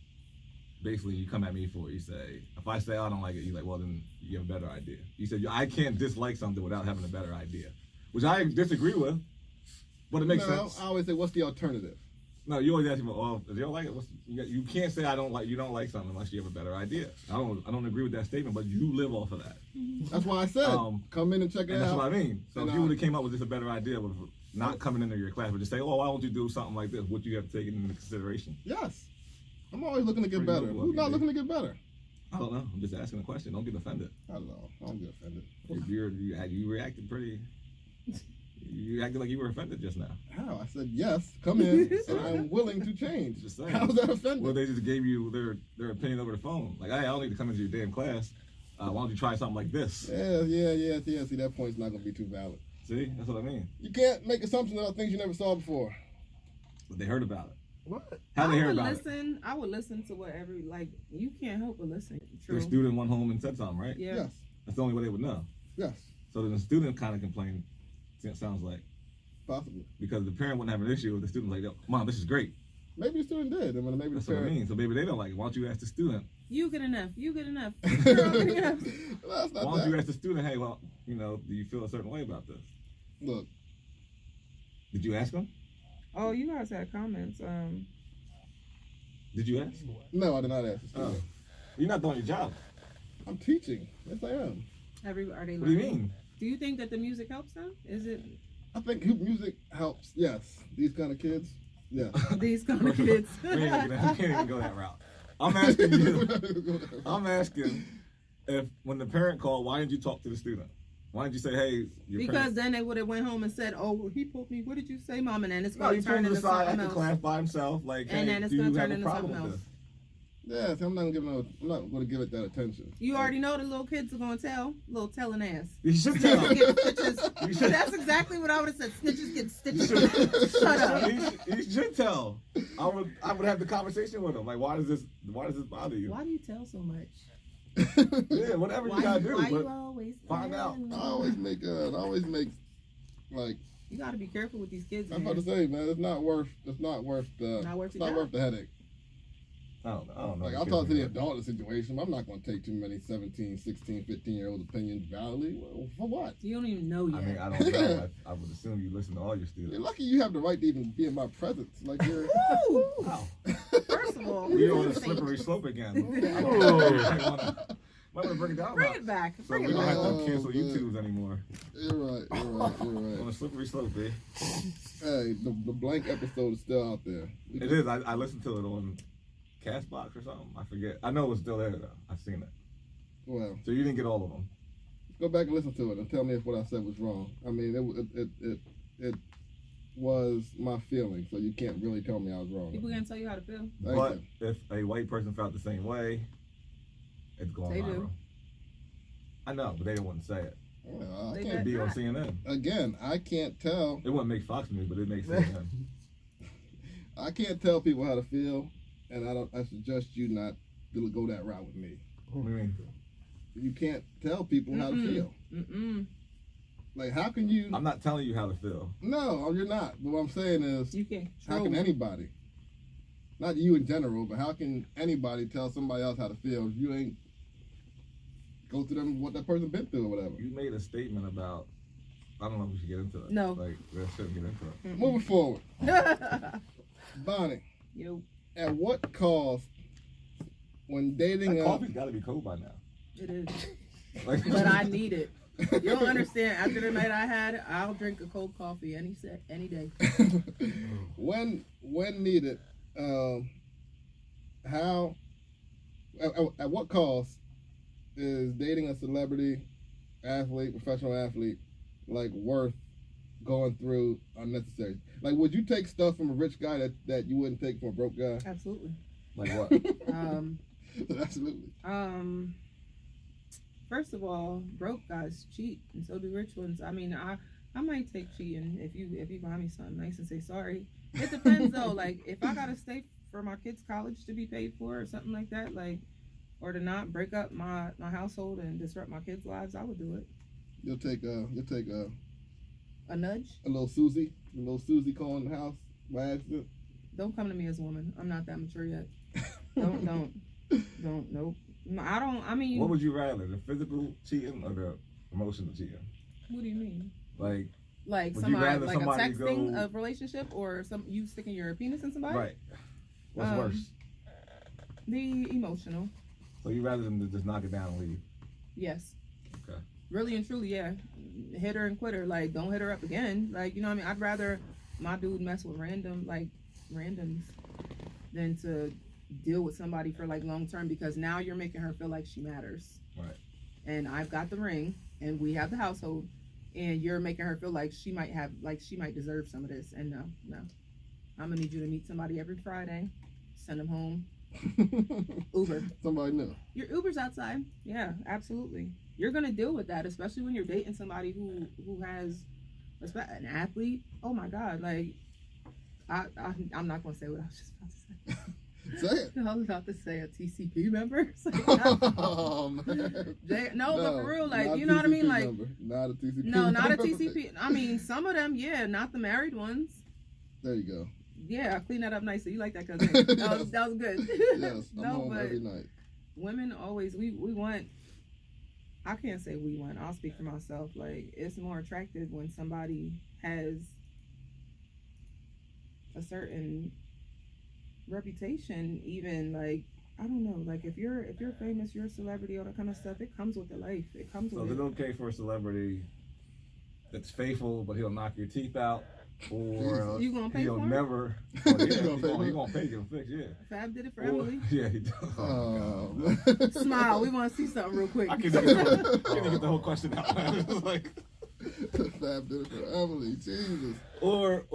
A: Basically, you come at me for it. You say, if I say I don't like it, you're like, well, then you have a better idea. You said, I can't dislike something without having a better idea, which I disagree with, but it makes sense.
C: I always say, what's the alternative?
A: No, you always ask me, well, if you don't like it, you can't say you don't like something unless you have a better idea. I don't agree with that statement, but you live off of that.
C: That's why I said, come in and check it out.
A: That's what I mean. So if you would have came up with just a better idea with not coming into your class, but just say, oh, why don't you do something like this? Would you have taken into consideration?
C: Yes. I'm always looking to get better. Who's not looking to get better?
A: I don't know. I'm just asking a question. Don't get offended.
C: I don't know. I don't get offended.
A: You reacted pretty. You acted like you were offended just now.
C: How? I said yes. Come in. And I'm willing to change.
A: Just saying.
C: How's that offended?
A: Well, they just gave you their opinion over the phone. Like, hey, I don't need to come into your damn class. Why don't you try something like this?
C: Yeah. See, that point's not gonna be too valid.
A: See, that's what I mean.
C: You can't make assumptions about things you never saw before.
A: But they heard about it.
D: What?
A: How they hear about it?
B: I would listen to whatever, you can't help but listen. True.
A: Their student went home and said something, right?
B: Yeah.
C: Yes.
A: That's the only way they would know.
C: Yes.
A: So then the student kind of complained, it sounds like.
C: Possibly.
A: Because the parent wouldn't have an issue with the student like, Mom, this is great.
C: Maybe the student did. Maybe
A: that's
C: the parent.
A: what I mean. So maybe they don't like it. Why don't you ask the student?
B: You good enough.
C: That's not
A: Why don't you ask the student, hey, well, do you feel a certain way about this?
C: Look.
A: Did you ask them?
B: Oh, you guys had comments.
A: Did you ask?
C: No, I did not ask the student.
A: You're not doing your job.
C: I'm teaching. Yes, I am.
B: Are they learning?
A: What do you mean?
B: Do you think that the music helps them? Is it?
C: I think music helps. Yes, these kind of kids. Yeah,
B: These kind of kids.
A: We ain't gonna go that route. I'm asking you. I'm asking if when the parent called, why didn't you talk to the student? Why didn't you say, hey,
B: because then they would have went home and said, oh, well, he pulled me. What did you say, Mom? And then it's going to
A: turn
B: turn into something
A: after
B: else.
A: class by himself, like,
B: And
A: hey,
B: then it's
A: do
B: gonna
A: you
B: turn
A: have a
B: into
A: problem
B: something
A: with
B: else.
A: this?
C: yeah. So I'm not gonna give it that attention.
B: You already know the little kids are going to tell. Little telling ass.
A: You should tell.
B: Get stitches. That's exactly what I would have said. Snitches get stitches. Shut up.
A: You should tell. I would have the conversation with him. Like, why does this bother you?
B: Why do you tell so much?
A: Yeah, whatever you gotta do.
B: Why
A: but
B: you always
A: find out.
C: I always make like.
B: You got to be careful with these kids.
C: I'm about to say, man, it's not worth the headache.
A: I don't know.
C: Like, I'll talk to the adult in the situation. I'm not going to take too many 17, 16, 15-year-old opinions validly. Well, for what?
B: You don't even know yet.
A: I mean, I don't know. I would assume you listen to all your students.
C: You're lucky you have the right to even be in my presence. Like, you're...
A: Wow.
B: First of all,
A: We're on a slippery slope again. I want to bring it down.
B: Bring it back.
A: So we don't have to cancel YouTubes anymore.
C: You're right.
A: On a slippery slope, babe.
C: Hey, the blank episode is still out there.
A: It is. I listened to it on Castbox or something. I forget. I know it's still there though. I've seen it.
C: Well,
A: so you didn't get all of them.
C: Go back and listen to it and tell me if what I said was wrong. I mean, it was my feeling, so you can't really tell me I was wrong.
B: People can't tell you how to feel.
A: But if a white person felt the same way, it's going viral. Do. I know, but they don't want to say it.
C: Well, I
A: can't be on CNN.
C: Again, I can't tell.
A: It wouldn't make Fox News, but it makes CNN.
C: I can't tell people how to feel, and I suggest you not to go that route with me.
A: What do you mean?
C: You can't tell people how to feel. Like, how can you?
A: I'm not telling you how to feel.
C: No, you're not. But what I'm saying is,
B: you can.
C: How can anybody? Not you in general, but how can anybody tell somebody else how to feel if you ain't go through them what that person been through or whatever?
A: You made a statement about. I don't know if we should get into it.
B: No.
A: Like, we shouldn't get into it.
C: Moving forward. Bonnie.
B: Yo.
C: At what cost when dating?
A: That coffee's got to be cold by now.
B: It is. But I need it. You don't understand. After the night I had, I'll drink a cold coffee any day.
C: When needed, how? At what cost is dating a celebrity athlete, professional athlete, like worth going through unnecessary? Like, would you take stuff from a rich guy that you wouldn't take from a broke guy?
B: Absolutely.
A: Like what?
C: Absolutely.
B: First of all, broke guys cheat, and so do rich ones. I mean, I might take cheating if you buy me something nice and say sorry. It depends though. Like, if I gotta stay for my kids' college to be paid for or something like that, like, or to not break up my household and disrupt my kids' lives, I would do it.
C: You'll take
B: a nudge,
C: a little Susie call in the house by accident.
B: Don't come to me as a woman. I'm not that mature yet. Don't. Nope. I mean.
A: What would you rather, the physical cheating or the emotional cheating?
B: What do you mean?
A: Like
B: somebody, like a texting relationship, or you sticking your penis in somebody?
A: Right. What's worse?
B: The emotional.
A: So you rather than to just knock it down and leave?
B: Yes.
A: Okay.
B: Really and truly, yeah. Hit her and quit her. Like, don't hit her up again. Like, you know what I mean? I'd rather my dude mess with randoms than to deal with somebody for like long term, because now you're making her feel like she matters.
A: Right.
B: And I've got the ring and we have the household, and you're making her feel like she might deserve some of this. And no. I'm gonna need you to meet somebody every Friday, send them home. Uber.
C: Somebody new.
B: Your Uber's outside. Yeah, absolutely. You're gonna deal with that, especially when you're dating somebody who has an athlete. Oh my God, like I'm not gonna say what I was just about to say.
C: Say it.
B: I was about to say a TCP member.
C: Oh man.
B: No, but for real, like, you know what I mean? Like,
C: not a TCP.
B: No, not a TCP. I mean, some of them, yeah, not the married ones.
C: There you go.
B: Yeah, I cleaned that up nice. So you like that, cousin? That was good.
C: Yes, I'm home every night.
B: Women always we want. I can't say we want. I'll speak for myself. Like, it's more attractive when somebody has a certain reputation. Even like, I don't know. Like, if you're famous, you're a celebrity, all that kind of stuff. It comes with the life. It comes with.
A: So is it okay for a celebrity that's faithful, but he'll knock your teeth out. Or
B: you gonna pay
A: he'll
B: for him?
A: never. Well, yeah, he's gonna pay to fix. Yeah.
B: Fab did it for
A: Or,
B: Emily.
A: Yeah, he does.
B: Smile. We want to see something real quick.
A: I can't even get the whole question out. It's like
C: Fab did it for Emily. Jesus.
A: Or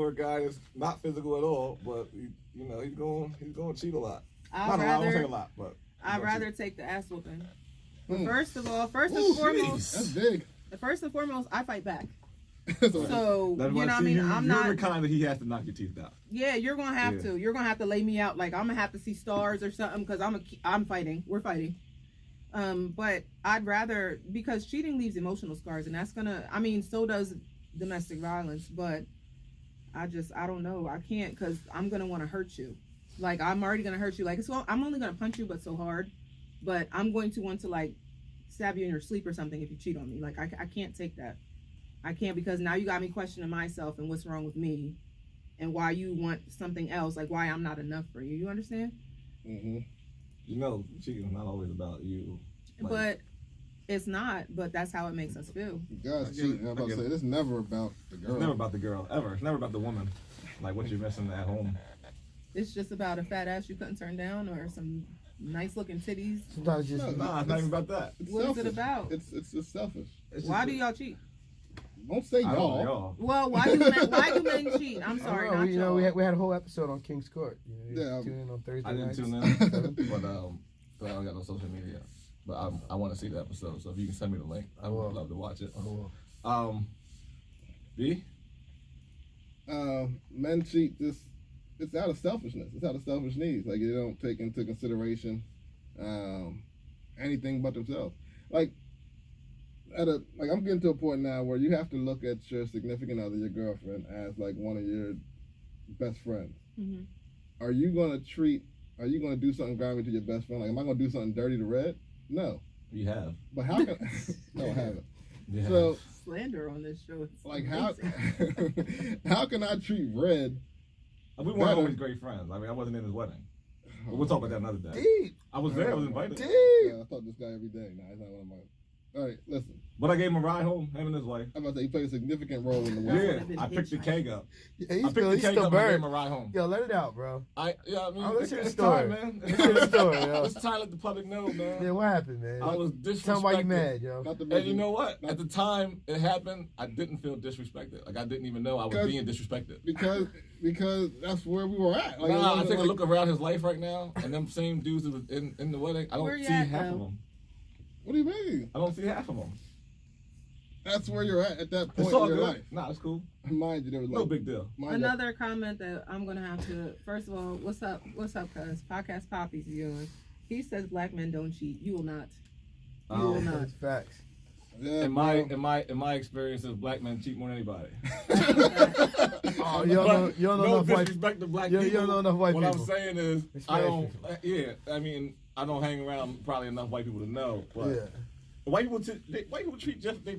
A: a guy that's not physical at all, but he's going to cheat a lot. Not a lot. I won't say a lot, but
B: I'd rather take the ass whooping. But first and
C: Ooh,
B: foremost,
C: that's big.
B: first and foremost, I fight back.
C: So,
B: So
A: that's
B: you know what I mean. I'm
A: you're
B: not.
A: the kind that he has to knock your teeth out.
B: Yeah, you're gonna have
A: Yeah.
B: to. You're gonna have to lay me out. Like I'm gonna have to see stars or something because I'm fighting. We're fighting. But I'd rather, because cheating leaves emotional scars, and that's gonna. I mean, so does domestic violence. But I don't know. I can't, because I'm gonna want to hurt you. Like I'm already gonna hurt you. Like I'm only gonna punch you, but so hard. But I'm going to want to like stab you in your sleep or something if you cheat on me. Like I can't take that. I can't, because now you got me questioning myself and what's wrong with me, and why you want something else, like why I'm not enough for you. You understand?
C: mm-hmm.
A: Cheating is not always about you.
B: But it's not. But that's how it makes us feel.
C: Guys cheating. I'm about to say, it's never about the girl.
A: It's never about the girl, ever. It's never about the woman. Like what you're missing at home.
B: It's just about a fat ass you couldn't turn down, or some nice looking titties.
D: Sometimes just
A: It's not even about that.
C: It's
B: What is
C: selfish.
B: it about?
C: It's just selfish.
B: Why do y'all cheat?
C: Don't say
A: I don't know,
C: y'all.
A: y'all.
B: Well, why do men cheat? I'm sorry,
D: I don't
B: not
D: know,
B: y'all.
D: we had a whole episode on King's Court.
C: Yeah,
D: Tune in on Thursday
A: I didn't
D: nights.
A: tune in, but I don't got no social media. But I want to see the episode, so if you can send me the link, I would love to watch it. B?
C: Men cheat it's out of selfishness. It's out of selfish needs. Like, they don't take into consideration anything but themselves. Like I'm getting to a point now where you have to look at your significant other, your girlfriend, as like one of your best friends.
B: Mm-hmm.
C: Are you gonna do something grimy to your best friend? Like, am I gonna do something dirty to Red? No.
A: You have.
C: But how can no, I haven't.
A: Yeah.
C: So,
B: Slander on this show.
C: like, how can I treat Red?
A: We weren't always great friends. I mean, I wasn't in his wedding. But we'll talk about that another day.
D: Deep.
A: I was there. I was invited.
D: Deep.
C: Yeah, I thought this guy every day. Nah, he's not one of mine. All right, listen.
A: But I gave him a ride home, him and his wife.
C: I'm about to say, he played a significant role in the wedding.
A: Yeah, I picked the keg up.
D: Yeah,
A: I
D: he's
A: picked
D: still,
A: the
D: he's
A: keg
D: still
A: up and gave him
D: burned.
A: a ride home.
D: Yo, let it out, bro.
A: I mean,
D: Oh, let's hear the
A: it's
D: story.
A: time, man.
D: Let's hear the story, yo.
A: It's time to let the public know, man.
D: Yeah, what happened, man?
A: I was disrespected.
D: Tell me why you mad, yo.
C: Not to
A: And
C: mention,
A: you know what? At the time it happened, I didn't feel disrespected. Like, I didn't even know I was being disrespected.
C: because that's where we were at. Like,
A: Nah, I
C: it
A: take a
C: wasn't
A: look around his life right now, and them same dudes that was in the wedding, I
B: Where
A: don't
B: you
A: see
B: at,
A: half
B: though?
A: of them.
C: What do you mean?
A: I don't see half of them.
C: That's where you're at that point
A: It's all
C: in your
A: good.
C: life.
A: Nah, it's cool.
C: Mind you, there was like
A: No big deal.
B: Another comment that I'm gonna have to. First of all, what's up, cuz? Podcast Poppy's viewing. He says black men don't cheat. You will not. You will not.
D: That's facts.
C: Yeah,
A: In my experiences, black men cheat more than anybody.
D: Oh, you don't know
A: no
D: enough white
A: disrespect to black
D: You
A: people.
D: don't know enough white
A: what
D: people.
A: I'm saying is,
D: It's
A: I
D: Spanish
A: don't.
D: people.
A: I mean, I don't hang around probably enough white people to know. But
D: Yeah.
A: white people treat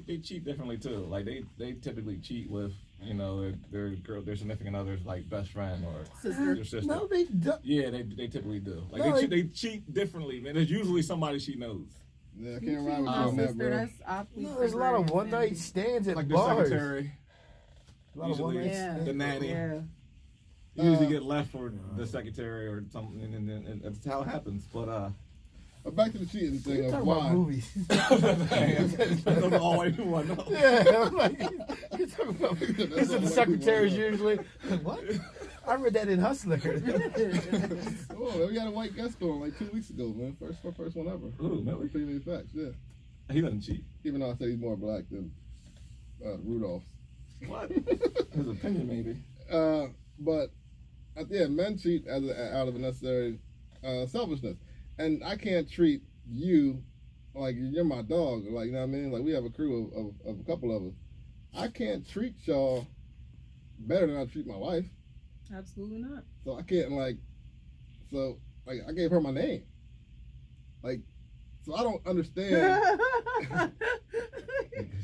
A: they cheat differently too. Like they typically cheat with their significant other's like best friend or
B: Sister.
A: their sister.
D: No, they don't.
A: Yeah, they typically do. Like
D: No,
A: they cheat differently, man. There's usually somebody she knows.
C: Yeah, I can't ride with you
B: Oh,
C: on that,
B: sister,
C: bro.
B: that's awfully
D: No, there's a lot of one night
B: nights.
D: stands at
A: Like their
D: bars.
A: secretary.
D: A lot of one
A: Usually
D: night
B: Yeah.
D: stands.
A: The nanny.
B: Yeah.
A: You usually get left for the secretary or something, and that's how it happens. But
C: Back to the cheating
D: We're
C: thing of
D: talking
C: why.
D: about movies.
A: those are all white people I know.
D: Yeah, I'm like, you're talking about this is the secretaries usually. What? I read that in Hustler.
C: Oh, we got a white guest on like 2 weeks ago, man. First one ever.
A: Ooh, really?
C: Opinionated Facts, yeah.
A: He doesn't cheat.
C: Even though I said he's more black than Rudolph.
A: What? His opinion, maybe.
C: But yeah, men cheat out of a necessary selfishness, and I can't treat you like you're my dog. Like, you know what I mean? Like, we have a crew of a couple of us. I can't treat y'all better than I treat my wife.
B: Absolutely not.
C: So I can't I gave her my name. Like, so I don't understand.
A: I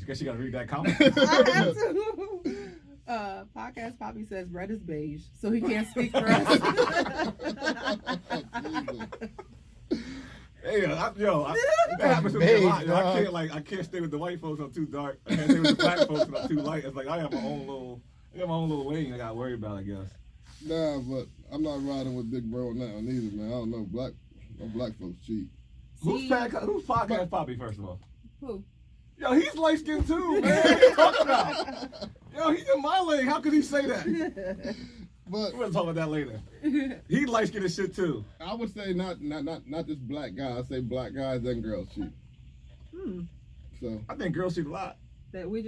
A: guess you gotta read that comment.
B: I have to. Podcast Poppy says red is beige, so he can't speak for us.
A: Hey, That happens to me a
D: beige,
A: lot.
D: dog.
A: I can't stay with the white folks. I'm too dark. I can't stay with the black folks. I'm too light. It's like I got my own little lane I got to worry about, I guess.
C: Nah, but I'm not riding with Big Bro now neither, man. I don't know. Black folks cheat.
A: Who's podcast Poppy, first of all?
B: Who?
A: Yo, he's light skinned too, man. What are you talking about? Yo, he's in my lane. How could he say that?
C: But
A: We're gonna talk about that later. He light skinned as shit too.
C: I would say not just black guys. I say black guys and girls cheat. So
A: I think girls cheat a lot.
B: That we're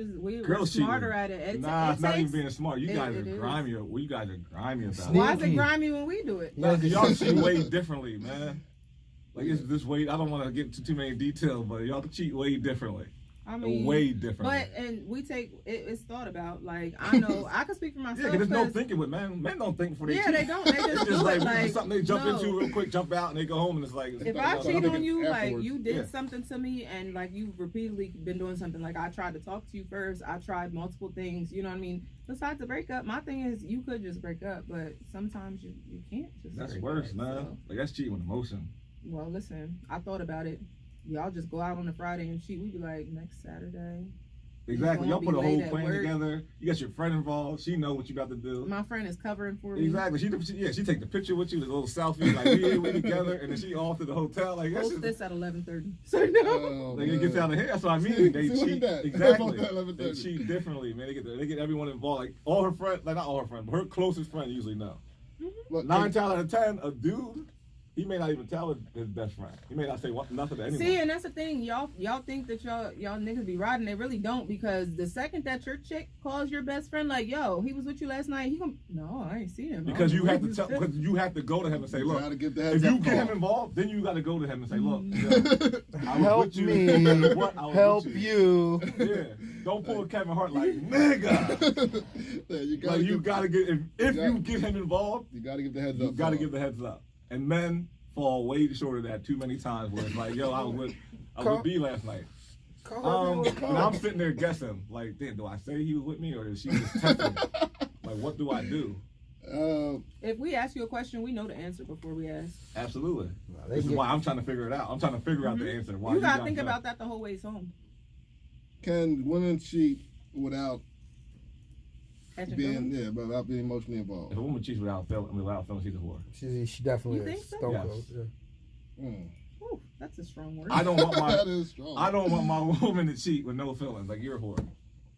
A: Girls
B: smarter
A: cheating.
B: at it.
A: Nah, it's not even being smart. You guys are
B: it is.
A: grimy. Well, you guys are grimy about it.
B: Why is it grimy when we do it?
A: Nah, 'cause y'all cheat way differently, man. Like it's this way. I don't want to get into too many details, but y'all cheat way differently.
B: I mean,
A: way differently.
B: But and we take it's thought about. Like I know I can speak for myself.
A: Yeah, because there's no thinking with men. Men don't think before they cheat.
B: Yeah, they don't. They just
A: It's
B: do
A: just
B: it.
A: like something they jump into real quick, jump out, and they go home, and it's like.
B: If I cheat on you, like
C: afterwards.
B: you did something to me, and like you've repeatedly been doing something, like I tried to talk to you first, I tried multiple things, you know what I mean? Besides the breakup, my thing is you could just break up, but sometimes you can't just.
A: That's
B: break
A: worse,
B: up,
A: man.
B: so.
A: Like that's cheating with emotion.
B: Well, listen, I thought about it. Y'all just go out on a Friday and cheat. We'd be like next Saturday.
A: Exactly. Y'all put a whole plan
B: work.
A: together. You got your friend involved. She know what you about to do.
B: My friend is covering for me.
A: Exactly. She take the picture with you, the little selfie, like we together, and then she off to the hotel. Like that's
B: Post
A: just,
B: this at 11:30. So no.
A: like it gets out of here. That's what I mean. They
C: See,
A: cheat.
C: look at that.
A: Exactly.
C: Post at
A: They
C: 11:30.
A: cheat differently, man. They get everyone involved. Like all her friends, like not all her friends, but her closest friend usually know.
C: Look,
A: 9 times out of 10, a dude, he may not even tell his best friend. He may not say nothing to anyone.
B: See, and that's the thing. Y'all think that y'all niggas be riding. They really don't, because the second that your chick calls your best friend, like, yo, he was with you last night. No, I ain't seen him.
A: Because you have to tell, because you have to go to him and say,
C: You
A: look,
C: gotta get the
A: if
C: heads
A: you
C: up
A: get him
C: call.
A: involved, then you got to go to him and say, look, yo, I was
D: Help
A: with you.
D: me.
A: no matter what, I was
D: Help
A: with
D: you.
A: Yeah, don't pull a Kevin Hart like nigga.
C: Yeah, you
A: gotta get if you get him involved,
C: You gotta give the heads
A: you
C: up.
A: gotta
C: call.
A: give the heads up. And men fall way short of that too many times where it's like, yo, I was with B last night. And I'm sitting there guessing, like, damn, do I say he was with me or is she just testing me? Like, what do I do?
B: If we ask you a question, we know the answer before we ask.
A: Absolutely.
D: they
A: This is
D: get-
A: why I'm trying to figure it out. I'm trying to figure out the answer. Why
B: You gotta
A: guys
B: think
A: don't.
B: about that the whole ways home.
C: Can women cheat without
B: Catching
C: being
B: feelings.
C: without being emotionally involved?
A: If a woman cheats without feeling, she's a whore.
D: She definitely
B: You
D: is.
B: think so?
D: Stone
A: Yes.
D: cold, yeah.
B: Ooh, that's a strong word.
A: I don't want
C: That is strong.
A: my woman to cheat with no feelings. Like, you're a whore.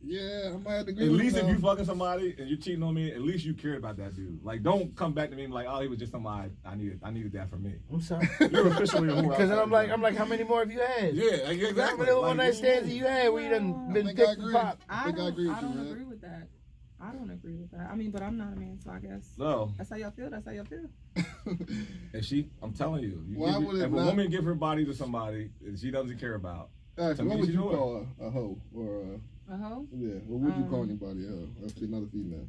C: Yeah, I might have to agree
A: At
C: with
A: least
C: you
A: if
C: now.
A: you fucking somebody and you're cheating on me, at least you cared about that dude. Like, don't come back to me and be like, oh, he was just somebody I needed that for me.
D: I'm sorry.
A: You're officially a whore.
D: Because then I'm like, how many more have you had?
A: Yeah, like, exactly.
D: How many one
A: Like,
D: night stands have you had where you done been
C: think
D: dick
C: I
D: and
C: agree.
D: pop?
C: I think I agree with you,
B: don't
C: man.
B: agree with that. I don't agree with that. I mean, but I'm not a man, so I guess
A: So,
B: that's how y'all feel. That's how y'all feel.
A: and I'm telling you,
C: Why would it
A: if a
C: not-
A: woman give her body to somebody that she doesn't care about,
C: Actually,
A: To
C: what
A: me,
C: would
A: she's
C: you
A: a whore.
C: call a hoe or
B: A hoe?
C: yeah? What would you call anybody a hoe? Actually, another female.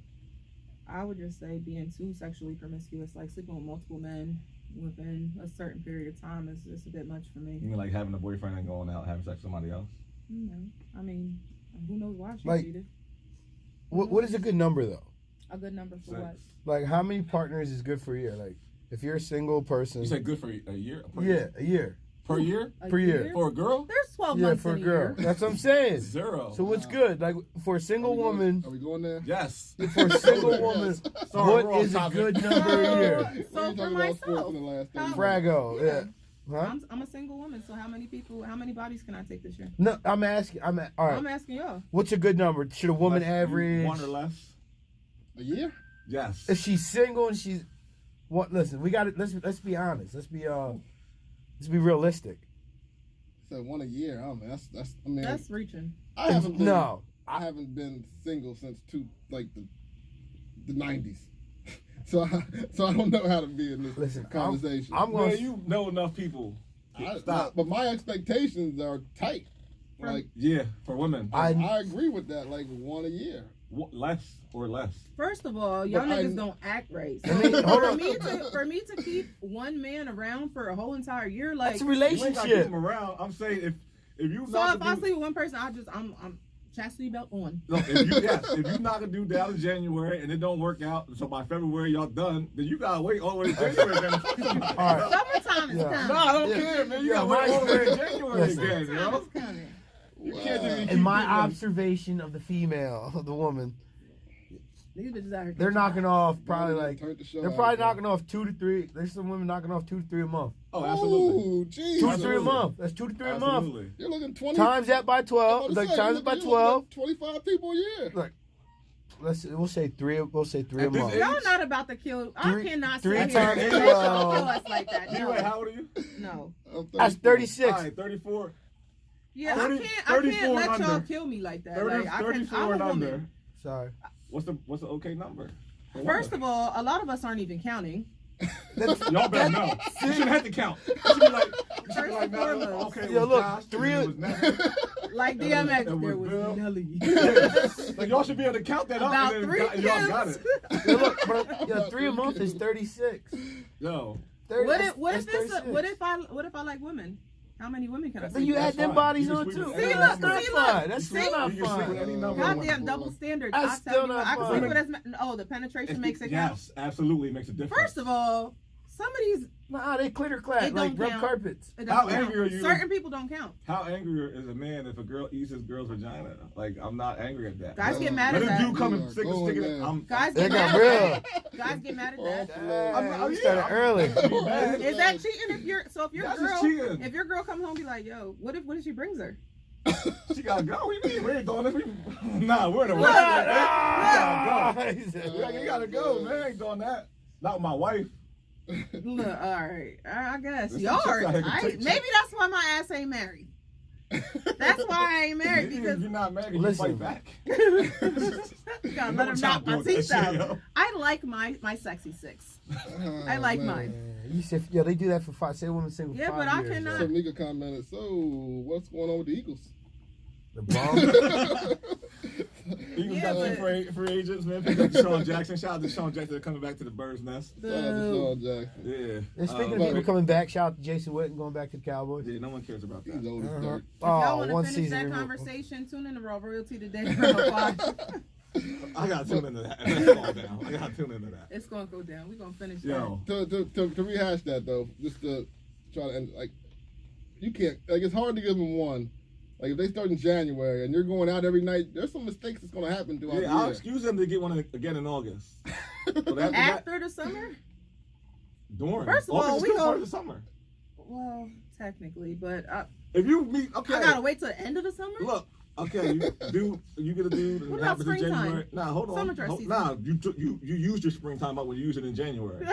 B: I would just say being too sexually promiscuous, like sleeping with multiple men within a certain period of time, is just a bit much for me.
A: you mean like having a boyfriend and going out having sex with somebody else?
B: You know, I mean, who knows why she
D: Like-
B: cheated?
D: What is a good number though?
B: A good number for
A: Sex.
B: what?
D: Like how many partners is good for a year? Like if you're a single person.
A: You said good for a year?
D: Yeah, a year.
A: Per year?
B: A
D: Per year.
A: For a girl?
B: There's 12
D: Yeah,
B: months
D: for a
B: in
D: girl.
B: year.
D: That's what I'm saying.
A: 0.
D: So what's good? Like for a single woman,
C: Are we going there?
A: Yes.
D: for a single woman,
A: Sorry, we're
D: what
A: off
D: is a
A: topic.
D: good number a year?
C: What are
B: So
C: you
B: for
C: talking about sports
B: myself,
C: in the last 30
B: how-
C: minutes?
D: Frago, yeah. Huh?
B: I'm a single woman, so how many bodies can I take this year?
D: No, I'm asking. All right.
B: I'm asking y'all.
D: What's a good number? Should a woman average?
A: 1 or less?
C: A year?
A: Yes.
D: If she's single and she's, what? Listen, we got to let's be honest. Let's be realistic.
C: So 1 a year. Oh man, that's. I mean,
B: That's reaching.
C: I haven't been,
D: No,
C: I haven't been single since the 90s. So I don't know how to be in this
D: Listen,
C: conversation.
D: I'm
A: Man,
D: gonna.
A: you know enough people. Stop.
C: But my expectations are tight. Like
A: Yeah, for women.
C: I agree with that. Like 1 a year.
A: Less or less.
B: First of all, y'all
C: But
B: niggas don't act right. So
D: I mean, hold on.
B: for me to keep one man around for a whole entire year, like
D: It's a
A: You ain't gotta keep
D: relationship.
A: them around. I'm saying if you
B: so
A: not
B: if
A: to
B: I
A: do-
B: sleep with one person, I'm Chastity belt on.
A: No, if you knock a dude down in January and it don't work out, so by February y'all done, then you gotta wait all the way to January again.
D: All right.
B: Summertime is coming.
A: No, I don't care, man. You gotta wait all the way to January again,
B: Summertime
A: yo.
B: is coming.
A: You can't just keep
D: In my
A: getting-
D: observation of the female, of the woman,
B: These bitches out here
D: they're knocking off probably like
C: Turn the show
D: they're
C: off,
D: probably
C: bro.
D: knocking off 2 to 3. There's some women knocking off 2 to 3 a month.
A: Oh, absolutely.
C: Ooh, geez.
D: 2 to 3 a
A: Absolutely.
D: month. That's 2 to 3 a month.
A: Absolutely.
C: You're looking 20.
D: Times that by
C: I'm
D: 12.
C: about to
D: Like
C: say,
D: times
C: you're
D: it by
C: looking
D: 12.
C: 25 people a year.
D: Look, we'll say 3. We'll say 3 a
A: At this
D: month.
A: age-
B: Y'all not about to kill. I
D: Three-
B: cannot
D: three
B: sit here
D: times
B: and
D: 12.
B: kill us like that.
A: Anyway,
B: No.
A: how old are you?
B: No.
C: I'm
D: That's
C: 34.
D: 36.
A: All right, 34.
B: Yeah,
A: 30
B: I can't
A: 34
B: let
A: and
B: y'all
A: under.
B: kill me like that.
A: 30,
B: Like, I can,
A: 34
B: I'm
A: and
B: a
A: under.
B: woman.
D: Sorry.
A: What's the okay number?
B: First of all, a lot of us aren't even counting.
A: Y'all better know. You shouldn't have to count. You should be like,
B: First and
A: nah,
B: foremost.
A: okay, it
D: Yeah,
A: was
D: look,
A: Josh,
D: three
A: it
D: of-
A: was Nathan.
B: Like
A: It
B: DMX,
A: was
B: there was
A: Bill.
B: Nelly.
A: Like, y'all should be able to count that
B: About
A: up and
B: 3
A: then y'all got
B: kills.
A: it.
D: Yeah, look, but yeah, 3 a month is 36.
A: Yo.
D: 30,
B: What if
D: that's
B: it's
D: 36.
B: what if I like women? How many women can I
D: Then
B: sleep
D: you
B: with?
D: add
A: That's
D: them
A: fine.
D: bodies
A: You
D: on
A: can
D: too.
A: sleep
B: with any
D: That's
B: number.
D: not
B: See,
D: fine.
B: look.
D: That's
B: See,
D: still not
A: you can sleep with
D: fine.
A: any number.
B: Goddamn double standard.
D: That's
B: I
D: still
B: tell you,
D: not
B: I can
D: fine.
B: sleep with the penetration makes it count.
A: Yes, absolutely makes a difference.
B: First of all, some of these
D: Nah, they clitter clap
B: It
D: like
B: don't
D: rub
B: count.
D: carpets.
B: it
A: How
B: doesn't
A: angry are
B: count.
A: you?
B: Certain people don't count.
A: How angry is a man if a girl eats his girl's vagina? Like, I'm not angry at that.
B: Guys
C: No.
B: get mad
A: Let
B: at
A: a
B: that.
A: dude come
C: We
A: and
C: are
A: stick
C: going
A: it.
C: there.
B: Guys
D: They
B: get
D: got
B: mad
D: real.
B: at that. Guys get mad at that.
D: You started early.
B: Is that cheating if your
A: That's
B: girl
A: just cheating.
B: if your girl come home and be like, yo, what if she brings her?
A: She gotta go. What do you mean? We ain't doing this. Nah, we're in the
B: Look,
A: West.
D: He said,
A: You gotta go, man. I ain't doing that. Not with my wife.
B: Look, all right, I guess
A: There's
B: y'all
A: some
B: are.
A: chicks out here can take
B: Maybe that's why my ass ain't married. That's why I ain't married
A: Maybe if
B: because
A: you're not married, you
D: Listen.
A: fight back.
B: you gotta
A: No
B: let him knock my
A: child doing
B: teeth
A: that
B: out.
A: shit, yo.
B: I like my sexy six. I like mine.
D: You said, yeah, they do that for 5. Say women single
B: Yeah,
D: 5
B: but I
D: years,
B: cannot-
C: So Mika commented, so what's going on with the Eagles?
D: The bomb.
A: Eagles
B: Yeah,
A: got
B: but-
A: two free agents, man. Pick up Deshaun Jackson. Shout out to Deshaun Jackson coming back to the Bird's Nest.
C: Shout out to Sean Jackson.
A: Yeah.
D: And speaking of
C: but-
D: people coming back, shout out to Jason Witten going back to the Cowboys.
A: Yeah, no one cares about
C: He's
A: that.
C: old as
D: Uh-huh.
C: dirt.
B: If y'all
D: Oh,
B: want
D: one
B: to finish
D: season.
B: that
D: removal.
B: conversation, tune in to Raw Royalty today. For Five.
A: I gotta tune into that. That's all down. I gotta tune into that.
B: It's gonna go down. We're gonna finish that.
A: Yo.
C: To rehash that though, just to try to end, like, you can't, like, it's hard to give them one. Like, if they start in January and you're going out every night, there's some mistakes that's going to happen throughout
A: Yeah,
C: the
A: I'll
C: year.
A: excuse them to get one again in August. But after that,
B: After the summer?
A: during.
B: First of all,
A: August is
B: we
A: still
B: go-
A: part of the summer.
B: Well, technically, but
A: If you meet, okay.
B: I gotta wait till the end of the summer.
A: Look, okay, you get a dude and
B: What
A: it
B: about
A: happens in
B: springtime?
A: January. Nah, hold on.
B: Summer dress season.
A: Nah, you used your springtime up when you use it in January.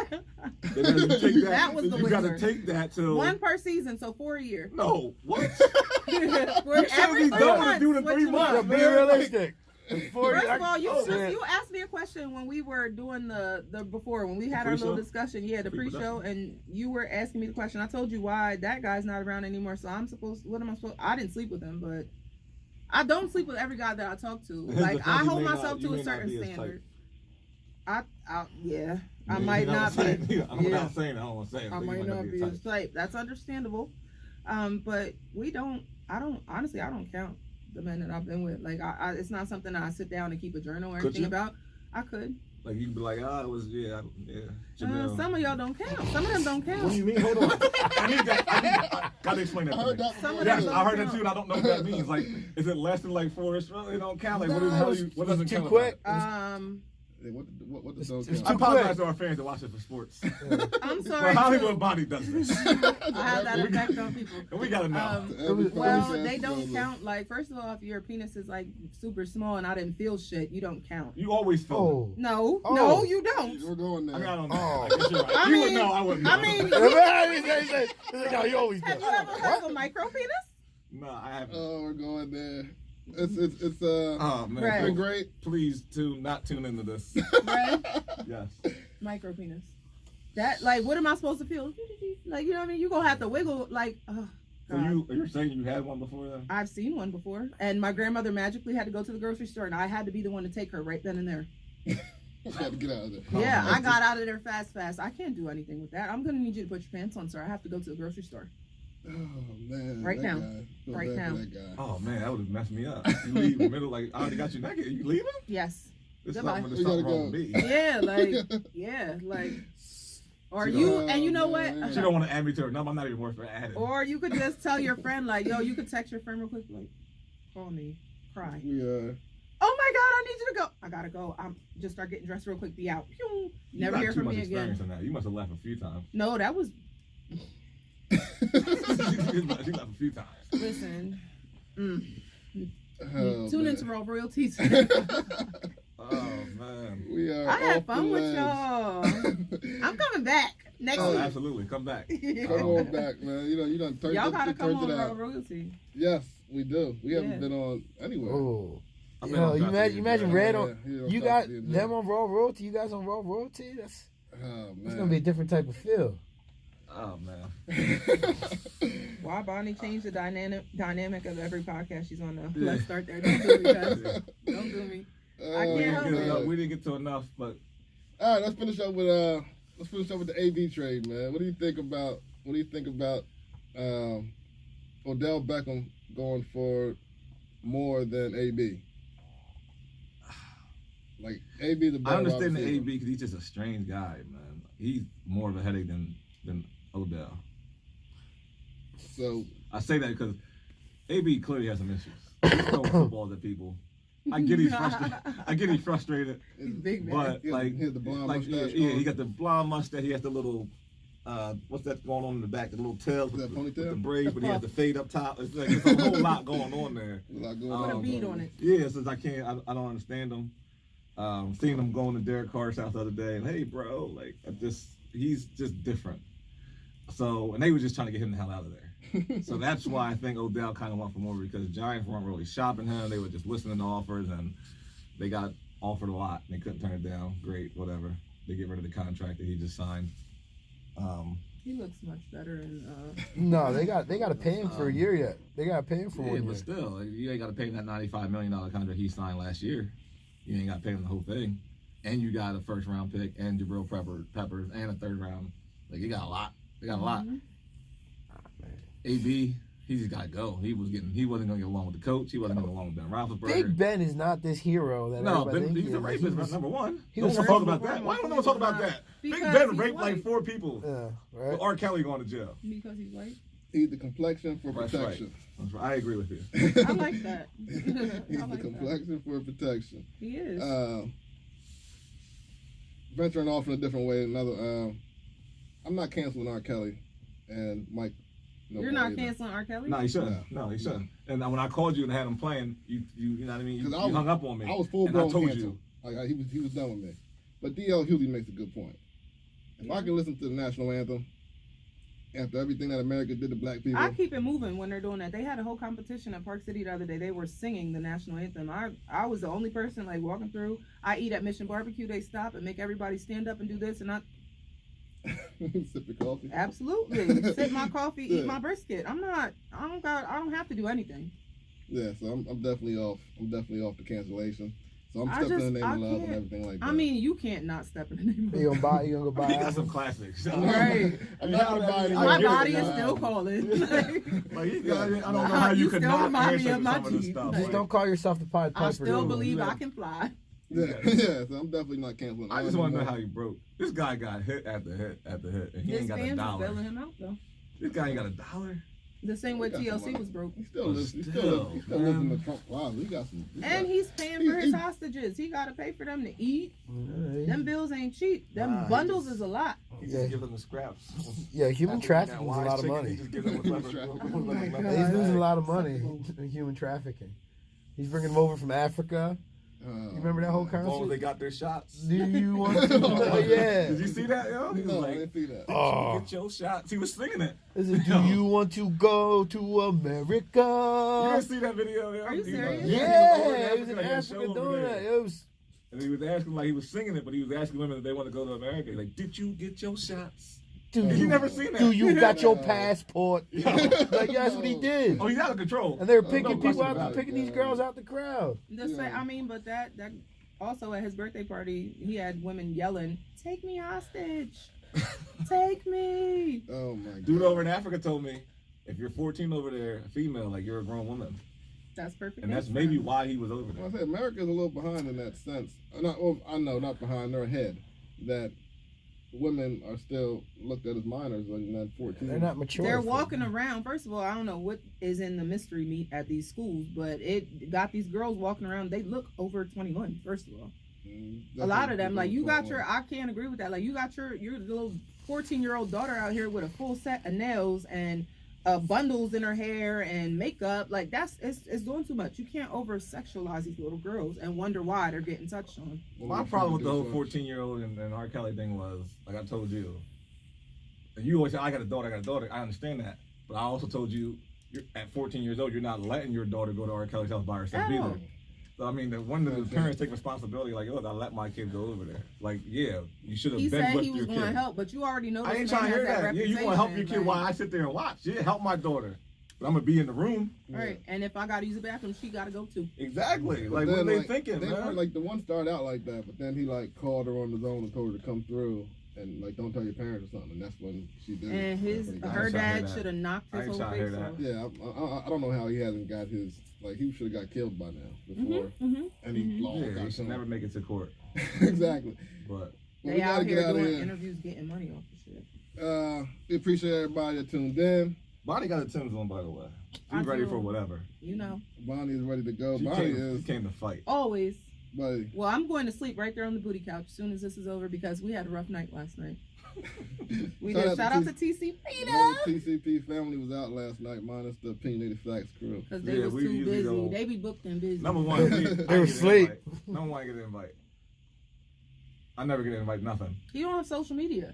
A: Then as you take
B: That was the
A: you gotta
B: winter.
A: take that till
B: One per season, so 4 a year.
A: No, what?
B: For
A: You
B: every
A: should be
B: 3
A: done with
B: months,
A: doing it in
B: what
A: 3
B: you
A: months.
B: want?
D: Be
A: man.
D: realistic.
B: First of all, you asked me a question when we were doing the before when we had our little
A: pre-show?
B: discussion. Yeah, the pre-show, and you were asking me the question. I told you why that guy's not around anymore. So what am I supposed? I didn't sleep with him, but I don't sleep with every guy that I talk to.
A: His
B: Like
A: defense,
B: I
A: you
B: hold
A: may not-
B: myself
A: you
B: to
A: may
B: a
A: not
B: certain
A: be his
B: standard.
A: type.
B: I might not be.
A: I'm
B: Yeah.
A: not saying I don't want to say it.
B: I
A: but you
B: might not be
A: your
B: his type. That's understandable. But I don't count the men that I've been with. Like it's not something that I sit down and keep a journal or
A: Could
B: anything
A: you?
B: about. I could.
A: Like you'd be like, it was Jamil.
B: Some of y'all don't count. Some of them don't count.
A: What do you mean? Hold on. I need that. I gotta explain that.
C: I
A: to
C: heard
A: me.
C: that
B: Some
C: before.
B: of them
A: Yes,
B: don't
A: I heard that
B: count.
A: too, and I don't know what that means. Like, is it less than like 4? It don't count. Like, what is
D: No,
A: how
D: it's-
A: you? What
D: it's
A: doesn't
D: too
A: count?
D: quick.
A: about it?
C: Hey, what the
D: It's
C: dog
D: too
A: I
C: count?
A: apologize
D: quick.
A: to our fans that watch it for sports.
B: I'm
A: But
B: sorry.
A: Hollywood
B: too.
A: Body does this,
B: I have that effect on people.
A: and we gotta know.
C: Every
B: Well,
C: podcast
B: they
C: is
B: don't
C: over.
B: count. Like, first of all, if your penis is like super small and I didn't feel shit, you don't count.
A: You always feel
D: Oh.
B: No,
D: Oh.
B: no, you don't.
C: We're going
A: it.
C: there.
A: I mean, I don't know.
D: Oh.
A: I guess you're right.
B: I
A: You would
B: mean-
A: know. I wouldn't know.
B: I mean,
D: No, you always
B: have
D: do.
B: you ever heard of a micro penis?
A: no, I haven't.
C: Oh, we're going there. It's
A: Oh man,
B: Right.
C: been great.
A: please not tune into this.
B: Right?
A: Yes.
B: Micro penis. That, like, what am I supposed to feel? Like, you know what I mean? You're gonna have to wiggle, like, oh,
A: So
B: God.
A: you're saying you had one before then?
B: I've seen one before, and my grandmother magically had to go to the grocery store, and I had to be the one to take her right then and there.
C: Got to get out of there.
B: Yeah, I got out of there fast. I can't do anything with that. I'm gonna need you to put your pants on, sir. I have to go to the grocery store.
C: Oh man!
B: Right
C: that
B: now.
C: guy. Feel
B: Right
C: bad
B: now.
C: for that guy.
A: Oh man, that would have messed me up. You leave in the middle, like I already got you naked. You leaving?
B: Yes.
A: There's
B: Goodbye.
A: something,
C: We gotta
A: wrong
C: go.
A: with me.
B: Yeah, like, or
A: She
B: you,
C: don't-
B: and you know
C: Oh,
B: what?
C: man.
A: She don't want to add me to her number. I'm not even worth her adding.
B: Or you could just tell your friend, like, yo, you could text your friend real quick, like, call me, cry.
C: We
B: Oh my God, I need you to go. I gotta go. I'm just start getting dressed real quick. Be out. Pew. Never hear from me
A: experience
B: again.
A: in that. You must have laughed a few times.
B: No, that was.
A: She laughed a few times.
B: Listen.
C: Oh,
B: Tune
C: man.
B: into Raw Royalties.
A: Oh man.
C: We are.
B: I had
C: off the
B: fun with
C: ledge.
B: y'all. I'm coming back next
A: Oh,
B: week.
A: absolutely. Come back.
C: Come on back, man. You done turned
B: Y'all
C: it,
B: gotta come
C: turned
B: on
C: it
B: Raw
C: out.
B: Royalty.
C: Yes, we do. We haven't
B: Yeah.
C: been on anywhere.
D: Oh.
A: I've
D: You
A: been
D: know,
A: on
D: you
A: Dr.
D: imagine,
A: Dre.
D: Red
C: Yeah,
D: on.
C: yeah,
D: You
C: Dr.
D: got
C: Dre.
D: them on Raw Royalty. You guys on Raw Royalty. That's
C: Oh
D: it's gonna
C: man.
D: be a different type of feel.
A: Oh man.
B: Why Bonnie changed the dynamic of every podcast she's on? Let's start there. Don't do me, guys. Don't do me. I
C: Oh,
B: can't
A: We
B: help
A: didn't,
B: it.
A: get, we didn't get to enough, but
C: All right, let's finish up with the AB trade, man. What do you think about Odell Beckham going for more than AB? Like AB, the
A: I
C: better
A: understand the
C: wide receiver.
A: AB because he's just a strange guy, man. He's more of a headache than Odell.
C: So
A: I say that because AB clearly has some issues. He's throwing footballs at people. I get he's frustrated.
B: He's big, man.
A: But
C: he has,
A: like,
C: he has the blonde
A: like
C: mustache.
A: yeah,
C: on.
A: he got the blonde mustache. He has the little, what's that going on in the back? The little tail
C: Is
A: with,
C: that
A: with
C: ponytail?
A: the braids, but he has
B: puff.
A: the fade up top. It's like there's a whole lot going on there.
C: A lot going
A: Put a
C: on.
B: bead on it.
A: Yeah, since I don't understand him. Seeing him going to Derek Carr's house the other day, and hey, bro, like he's just different. So, and they were just trying to get him the hell out of there. So that's why I think Odell kind of went for more because Giants weren't really shopping him. They were just listening to offers, and they got offered a lot. They couldn't turn it down. Great, whatever. They get rid of the contract that he just signed.
B: He looks much better in
D: No, they got to pay him for a year yet. They got to pay him for
A: Yeah,
D: 1
A: but
D: year.
A: still, like, you ain't got to pay him that $95 million contract he signed last year. You ain't got to pay him the whole thing. And you got a first round pick and Jabril Peppers and a third round. Like, you got a lot. They got a lot. AB, he just got to go. He wasn't going to get along with the coach. He wasn't going to get along with Ben Roethlisberger.
D: Big Ben is not this hero that
A: No,
D: everybody
A: Ben,
D: thinks
A: he's a
D: he is.
A: rapist,
D: He was-
A: number one.
D: he
A: No
D: was
A: one talk
D: rapist.
A: about that. Why don't no one talk about that? Big
B: Because
A: Ben
B: he's
A: raped like
B: white.
A: 4 people.
D: Yeah, right.
A: With R. Kelly going to jail.
B: because he's white.
C: He's the complexion for
A: That's
C: protection.
A: That's right. I agree with you.
B: I like that.
C: He's
B: I
C: the
B: like that.
C: complexion for protection.
B: He is.
C: Venturing off in a different way. I'm not canceling R. Kelly and Mike. No
B: You're
C: more
B: not
C: either.
B: canceling R. Kelly?
A: No, he shouldn't. No, he shouldn't. And when I called you and had him playing, you know what I mean? You
C: 'Cause I was-
A: hung up on me.
C: I was full
A: and I
C: blown
A: told
C: canceled.
A: you.
C: Like he was done with me. But DL Hughley makes a good point. If I can listen to the national anthem after everything that America did to black people,
B: I keep it moving when they're doing that. They had a whole competition at Park City the other day. They were singing the national anthem. I was the only person like walking through. I eat at Mission Barbecue. They stop and make everybody stand up and do this, and I
C: sip your coffee.
B: absolutely sip my coffee,
C: Yeah.
B: eat my brisket. I don't have to do anything.
C: Yeah, so I'm definitely off. I'm definitely off the cancellation. So I'm
B: I
C: stepping
B: just-
C: in the name
B: I
C: of love and
B: can't.
C: everything like that.
B: I mean, you can't not step in the name of
D: You gonna go buy
A: He got
D: albums?
A: some classics.
B: Right.
C: I'm not gonna buy it.
B: My
A: get it,
B: body is
A: man.
B: still calling.
A: Like, I don't know how you
B: You
A: could
B: still
A: not
B: remind me
A: answer
B: of my
A: some of this
B: teeth.
A: stuff.
D: Just
A: Like,
D: don't call yourself the Pied Piper.
B: I still
D: no.
B: believe
C: Yeah.
B: I can fly.
C: Yeah, yeah. So I'm definitely not canceling.
A: I just want to know how he broke. This guy got hit after hit after hit, and he
B: His
A: ain't got a
B: fans are
A: dollar.
B: bailing him out though.
A: This guy ain't got a dollar.
B: The same way
C: He got some
B: TLC
C: money.
B: was broke.
C: He still lives. He still
A: Still,
C: lives. He still lives in the
A: man.
C: Trump. Wow, he got some.
B: And he's paying for his
C: He-
B: hostages. He got to pay for them to eat.
D: Yeah,
B: Them bills ain't cheap. Them
A: Nah, he
B: bundles
A: just-
B: is a lot.
A: He
D: Yeah.
A: just give them the scraps.
D: Yeah, human
A: After
D: trafficking
A: that
D: is a
A: wise
D: lot of
A: chicken,
D: money.
A: He just gives them whatever-
C: Oh
B: my
A: whatever-
B: God.
D: He's losing a lot of money in human trafficking. He's bringing them over from Africa. You remember that whole
A: As long as
D: concert?
A: they got their shots.
D: Do you want to? Oh, yeah.
A: Did you see that, yo? He was
C: No, I
A: like,
C: didn't see that.
D: Oh.
A: get your shots. He was singing it.
D: Is it, do you want to go to
A: You
D: America?
A: didn't see that video, yo?
B: Are you
A: He-
B: serious?
D: Yeah, he was in
A: He had a
D: Africa
A: show over
D: doing
A: there.
D: that. It was.
A: And he was asking, like, he was singing it, but he was asking women if they want to go to America. He's like, did you get your shots?
D: Do
A: You
D: you,
A: never seen that?
D: do you got your passport?
A: Yo.
D: Like, yeah, that's what he did.
A: Oh, he's out of control.
D: And they were
A: No
D: picking
A: question
D: people
A: about
D: out,
A: it.
D: picking these girls out the crowd.
B: But that also at his birthday party, he had women yelling, "Take me hostage, take me."
C: Oh my god.
A: Dude over in Africa told me If you're 14 over there, female, like you're a grown woman.
B: That's perfect.
A: And that's maybe why he was over there.
C: Well, I say America's a little behind in that sense. Not behind, they're ahead. That women are still looked at as minors when they're 14.
D: They're not mature.
B: They're walking around. First of all, I don't know what is in the mystery meat at these schools, but it got these girls walking around. They look over 21. First of all, a lot of them, like you got your. I can't agree with that. Like you got your little 14-year-old daughter out here with a full set of nails and bundles in her hair and makeup. Like it's doing too much. You can't over sexualize these little girls and wonder why they're getting touched on.
A: My problem with the whole 14-year-old and R. Kelly thing was, like I told you, and you always say, I got a daughter. I understand that. But I also told you, you're at 14 years old, you're not letting your daughter go to R. Kelly's house by herself either. So, I mean, when the parents take responsibility, like, look, I let my kid go over there. Like, yeah, you should have been with your kid. He said he was going
B: to help, but you already know
A: I ain't trying to hear that. Yeah, you want to help your kid while I sit there and watch. Yeah, help my daughter. But I'm going to be in the room.
B: Right, and if I got to use the bathroom, she got to go too.
A: Exactly. Like, what are they thinking,
C: they
A: man?
C: Like, the one started out like that, but then he, like, called her on his own and told her to come through. And like, don't tell your parents or something. And that's when she did.
B: And her dad should have knocked his whole face off.
C: Yeah, I don't know how he hasn't got his. Like, he should have got killed by now before any law got
A: he should never make it to court.
C: Exactly.
A: But
B: they out here doing interviews, getting money off the shit.
C: We appreciate everybody that tuned in.
A: Bonnie got a Tim's on, by the way. She's ready for whatever.
B: You know.
C: Bonnie is ready to go.
A: She came to fight.
B: Always.
C: Buddy.
B: Well, I'm going to sleep right there on the booty couch as soon as this is over because we had a rough night last night. Shout out to TCP.
C: The TCP family was out last night, minus the Opinionated Facts crew.
B: Because they was too busy. They be booked and busy.
A: Number one,
D: they were asleep.
A: Number one, I get an invite. I never get an invite, nothing.
B: You don't have social media.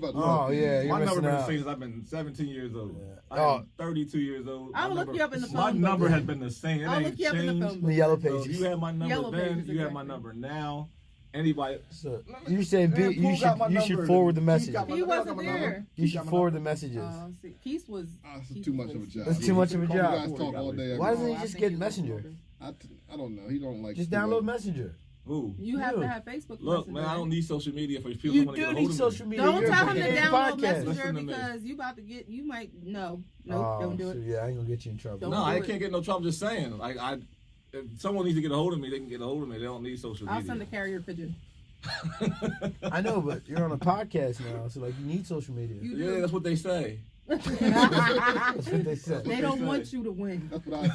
D: Oh, yeah.
A: My number been the same since I've been 17 years old. Yeah. I'm 32 years old.
B: I'll look you up in the phone.
A: My number has been the same.
B: I'll look you up in the phone.
D: The yellow pages.
A: So if you have my number then, you have my number now. Anybody.
D: So you said you should forward the message.
B: He wasn't there.
D: You should forward the messages.
B: Keith was.
C: That's too much of a job.
D: That's too much of a job.
C: You guys talk all day.
D: Why doesn't he just get Messenger?
C: I don't know. He don't like.
D: Just download Messenger.
A: Ooh.
B: You have to have Facebook.
A: Look, man, I don't need social media for people.
D: You do need social media.
B: Don't tell him to download Messenger because you about to get. You might no. Nope, don't do it.
D: Yeah, I ain't gonna get you in trouble.
A: No, I can't get no trouble. Just saying, like if someone needs to get a hold of me, they can get a hold of me. They don't need social media.
B: I'll send a carrier pigeon.
D: I know, but you're on a podcast now, so like you need social media.
A: Yeah, that's what they say.
D: That's what they said.
B: They don't want you to win.
C: That's what I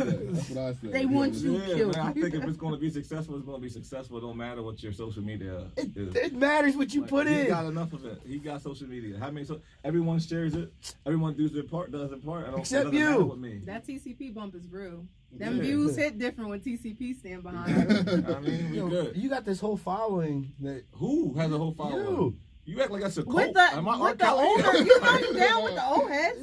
C: said.
B: They want you killed.
A: Man, I think if it's going to be successful, it's going to be successful. It don't matter what your social media is.
D: It matters what you put in.
A: He got enough of it. He got social media. How many? Everyone shares it. Everyone does their part.
D: Except you.
A: With me.
B: That TCP bump is real. Them views hit different when TCP stand behind it.
A: I mean, we good.
D: You got this whole following.
A: Who has a whole following? You act like that's a cult.
B: With the older, you know you down with the old heads.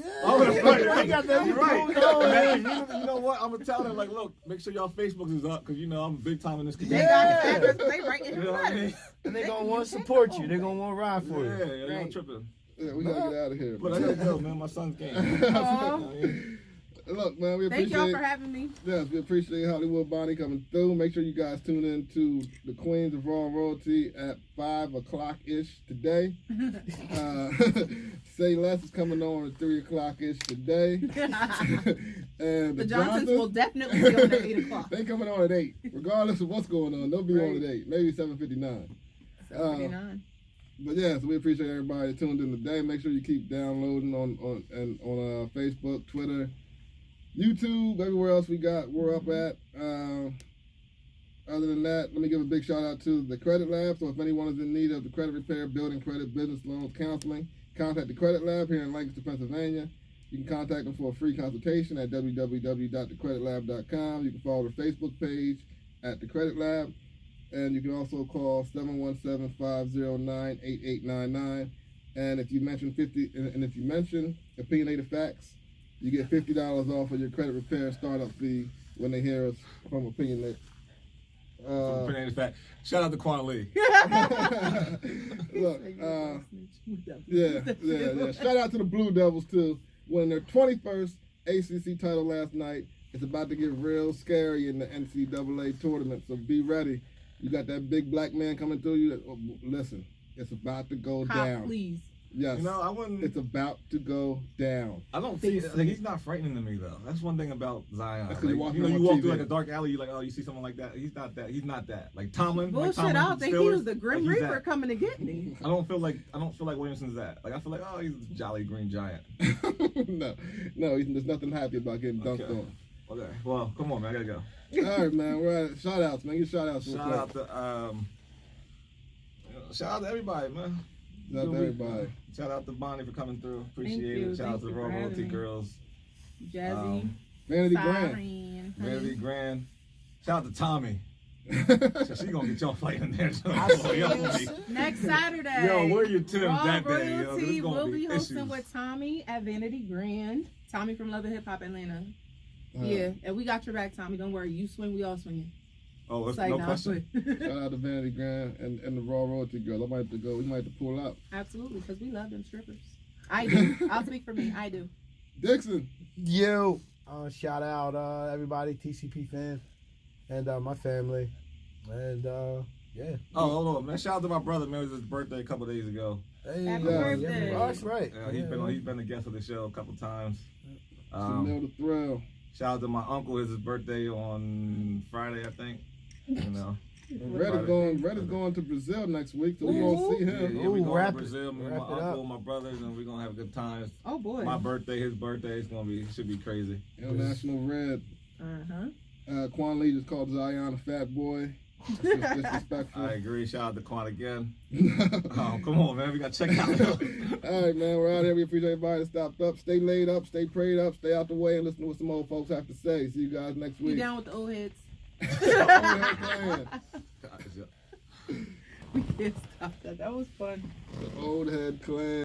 A: You're right. You know what? I'm gonna tell them like, look, make sure y'all Facebook is up because you know I'm big time in this community.
B: They got the address. They right in the
A: letters.
D: And they gonna want to support you. They gonna want to ride for you.
A: Yeah, they're tripping.
C: Yeah, we gotta get out of here.
A: But I gotta go, man. My son's game.
C: Look, man, we appreciate.
B: Thank y'all for having me.
C: Yes, we appreciate Hollywood Bonnie coming through. Make sure you guys tune in to the Queens of Raw Royalty at 5 o'clock ish today. Say Less is coming on at 3 o'clock ish today. And
B: the Johnsons will definitely be on at 8 o'clock.
C: They coming on at 8, regardless of what's going on. They'll be on at 8, maybe 7:59.
B: 7:59.
C: But yeah, so we appreciate everybody that tuned in today. Make sure you keep downloading on Facebook, Twitter, YouTube, everywhere else we're up at. Other than that, let me give a big shout out to the Credit Lab. So if anyone is in need of the credit repair, building credit, business loans, counseling, contact the Credit Lab here in Lancaster, Pennsylvania. You can contact them for a free consultation at www.thecreditlab.com. You can follow the Facebook page at the Credit Lab. And you can also call 717-509-8899. And if you mention if you mention Opinionated Facts, you get $50 off of your credit repair startup fee when they hear us from Opinionated.
A: Opinionated Facts. Shout out to Quan Lee.
C: Look, yeah. Shout out to the Blue Devils too. Winning their 21st ACC title last night. It's about to get real scary in the NCAA tournament, so be ready. You got that big black man coming through you. Listen, it's about to go down.
B: Please.
C: Yes.
A: You know, I wouldn't.
C: It's about to go down.
A: I don't see. Like, he's not frightening to me though. That's one thing about Zion.
C: That's
A: Like,
C: 'cause
A: you
C: you
A: walk
C: TV.
A: through like a dark alley, you like, oh, you see someone like that. He's not that. He's not that. Like Tomlin.
B: Bullshit!
A: Like Tomlin,
B: I don't think he
A: Steelers,
B: was the Grim
A: like, he's
B: Reaper
A: that.
B: coming to get me.
A: I don't feel like Williamson's that. Like I feel like, oh, he's a jolly green giant.
C: no, there's nothing happy about getting dunked on.
A: Okay. Well, come on, man. I gotta go.
C: All right, man. We're at shout outs, man. Get shout outs.
A: Shout out to everybody, man.
C: Shout out to everybody.
A: Shout out to Bonnie for coming through. Appreciate
B: you.
A: it. Shout out to the
B: Thank you for
A: Royalty
B: having me.
A: Girls.
B: Jazzy.
C: Vanity Grand.
B: Siren,
A: Vanity
B: honey.
A: Grand. Shout out to Tommy. She gonna get y'all fighting there.
B: Next Saturday.
A: Yo, where your Tim
B: Raw
A: that day? Yo,
B: Royalty
A: this gonna
B: will be hosting
A: issues.
B: with Tommy at Vanity Grand. Tommy from Love and Hip Hop Atlanta. Yeah, and we got your back, Tommy. Don't worry. You swing, we all swinging.
A: Oh, that's
B: Like,
A: no
B: nah,
A: question.
C: Shout out to Vanity Grand and the Raw Royalty Girl. I might have to go. We might have to pull up.
B: Absolutely, because we love them strippers. I do. I'll speak for me. I do.
C: Dixon.
D: Yo, shout out everybody, TCP fans, and my family, and yeah.
A: Oh, hold on, man. Shout out to my brother, man. It was his birthday a couple days ago.
D: Hey,
B: Happy
D: yeah,
B: birthday.
D: Yeah, that's right.
A: He's been a guest of the show a couple times.
C: Chanel the Thrill.
A: Shout out to my uncle. It's his birthday on Friday, I think. You know.
C: Red is going to Brazil next week, so we're gonna see him.
A: Yeah, we
D: Ooh,
A: going
D: wrap
A: to Brazil. Me, my
D: it
A: uncle,
D: up.
A: my brothers, and we're gonna have good times.
B: Oh boy.
A: My birthday, his birthday, should be crazy.
C: International Red. Quan Lee just called Zion a fat boy. That's disrespectful.
A: I agree. Shout out to Quan again. Come on, man. We got to check out.
C: All right, man. We're out here. We appreciate everybody that stopped up. Stay laid up. Stay prayed up. Stay out the way and listen to what some old folks have to say. See you guys next
B: You
C: week.
B: down with the old heads?
C: Old Head Clan.
B: We can't stop that. That was fun.
C: The Old Head Clan.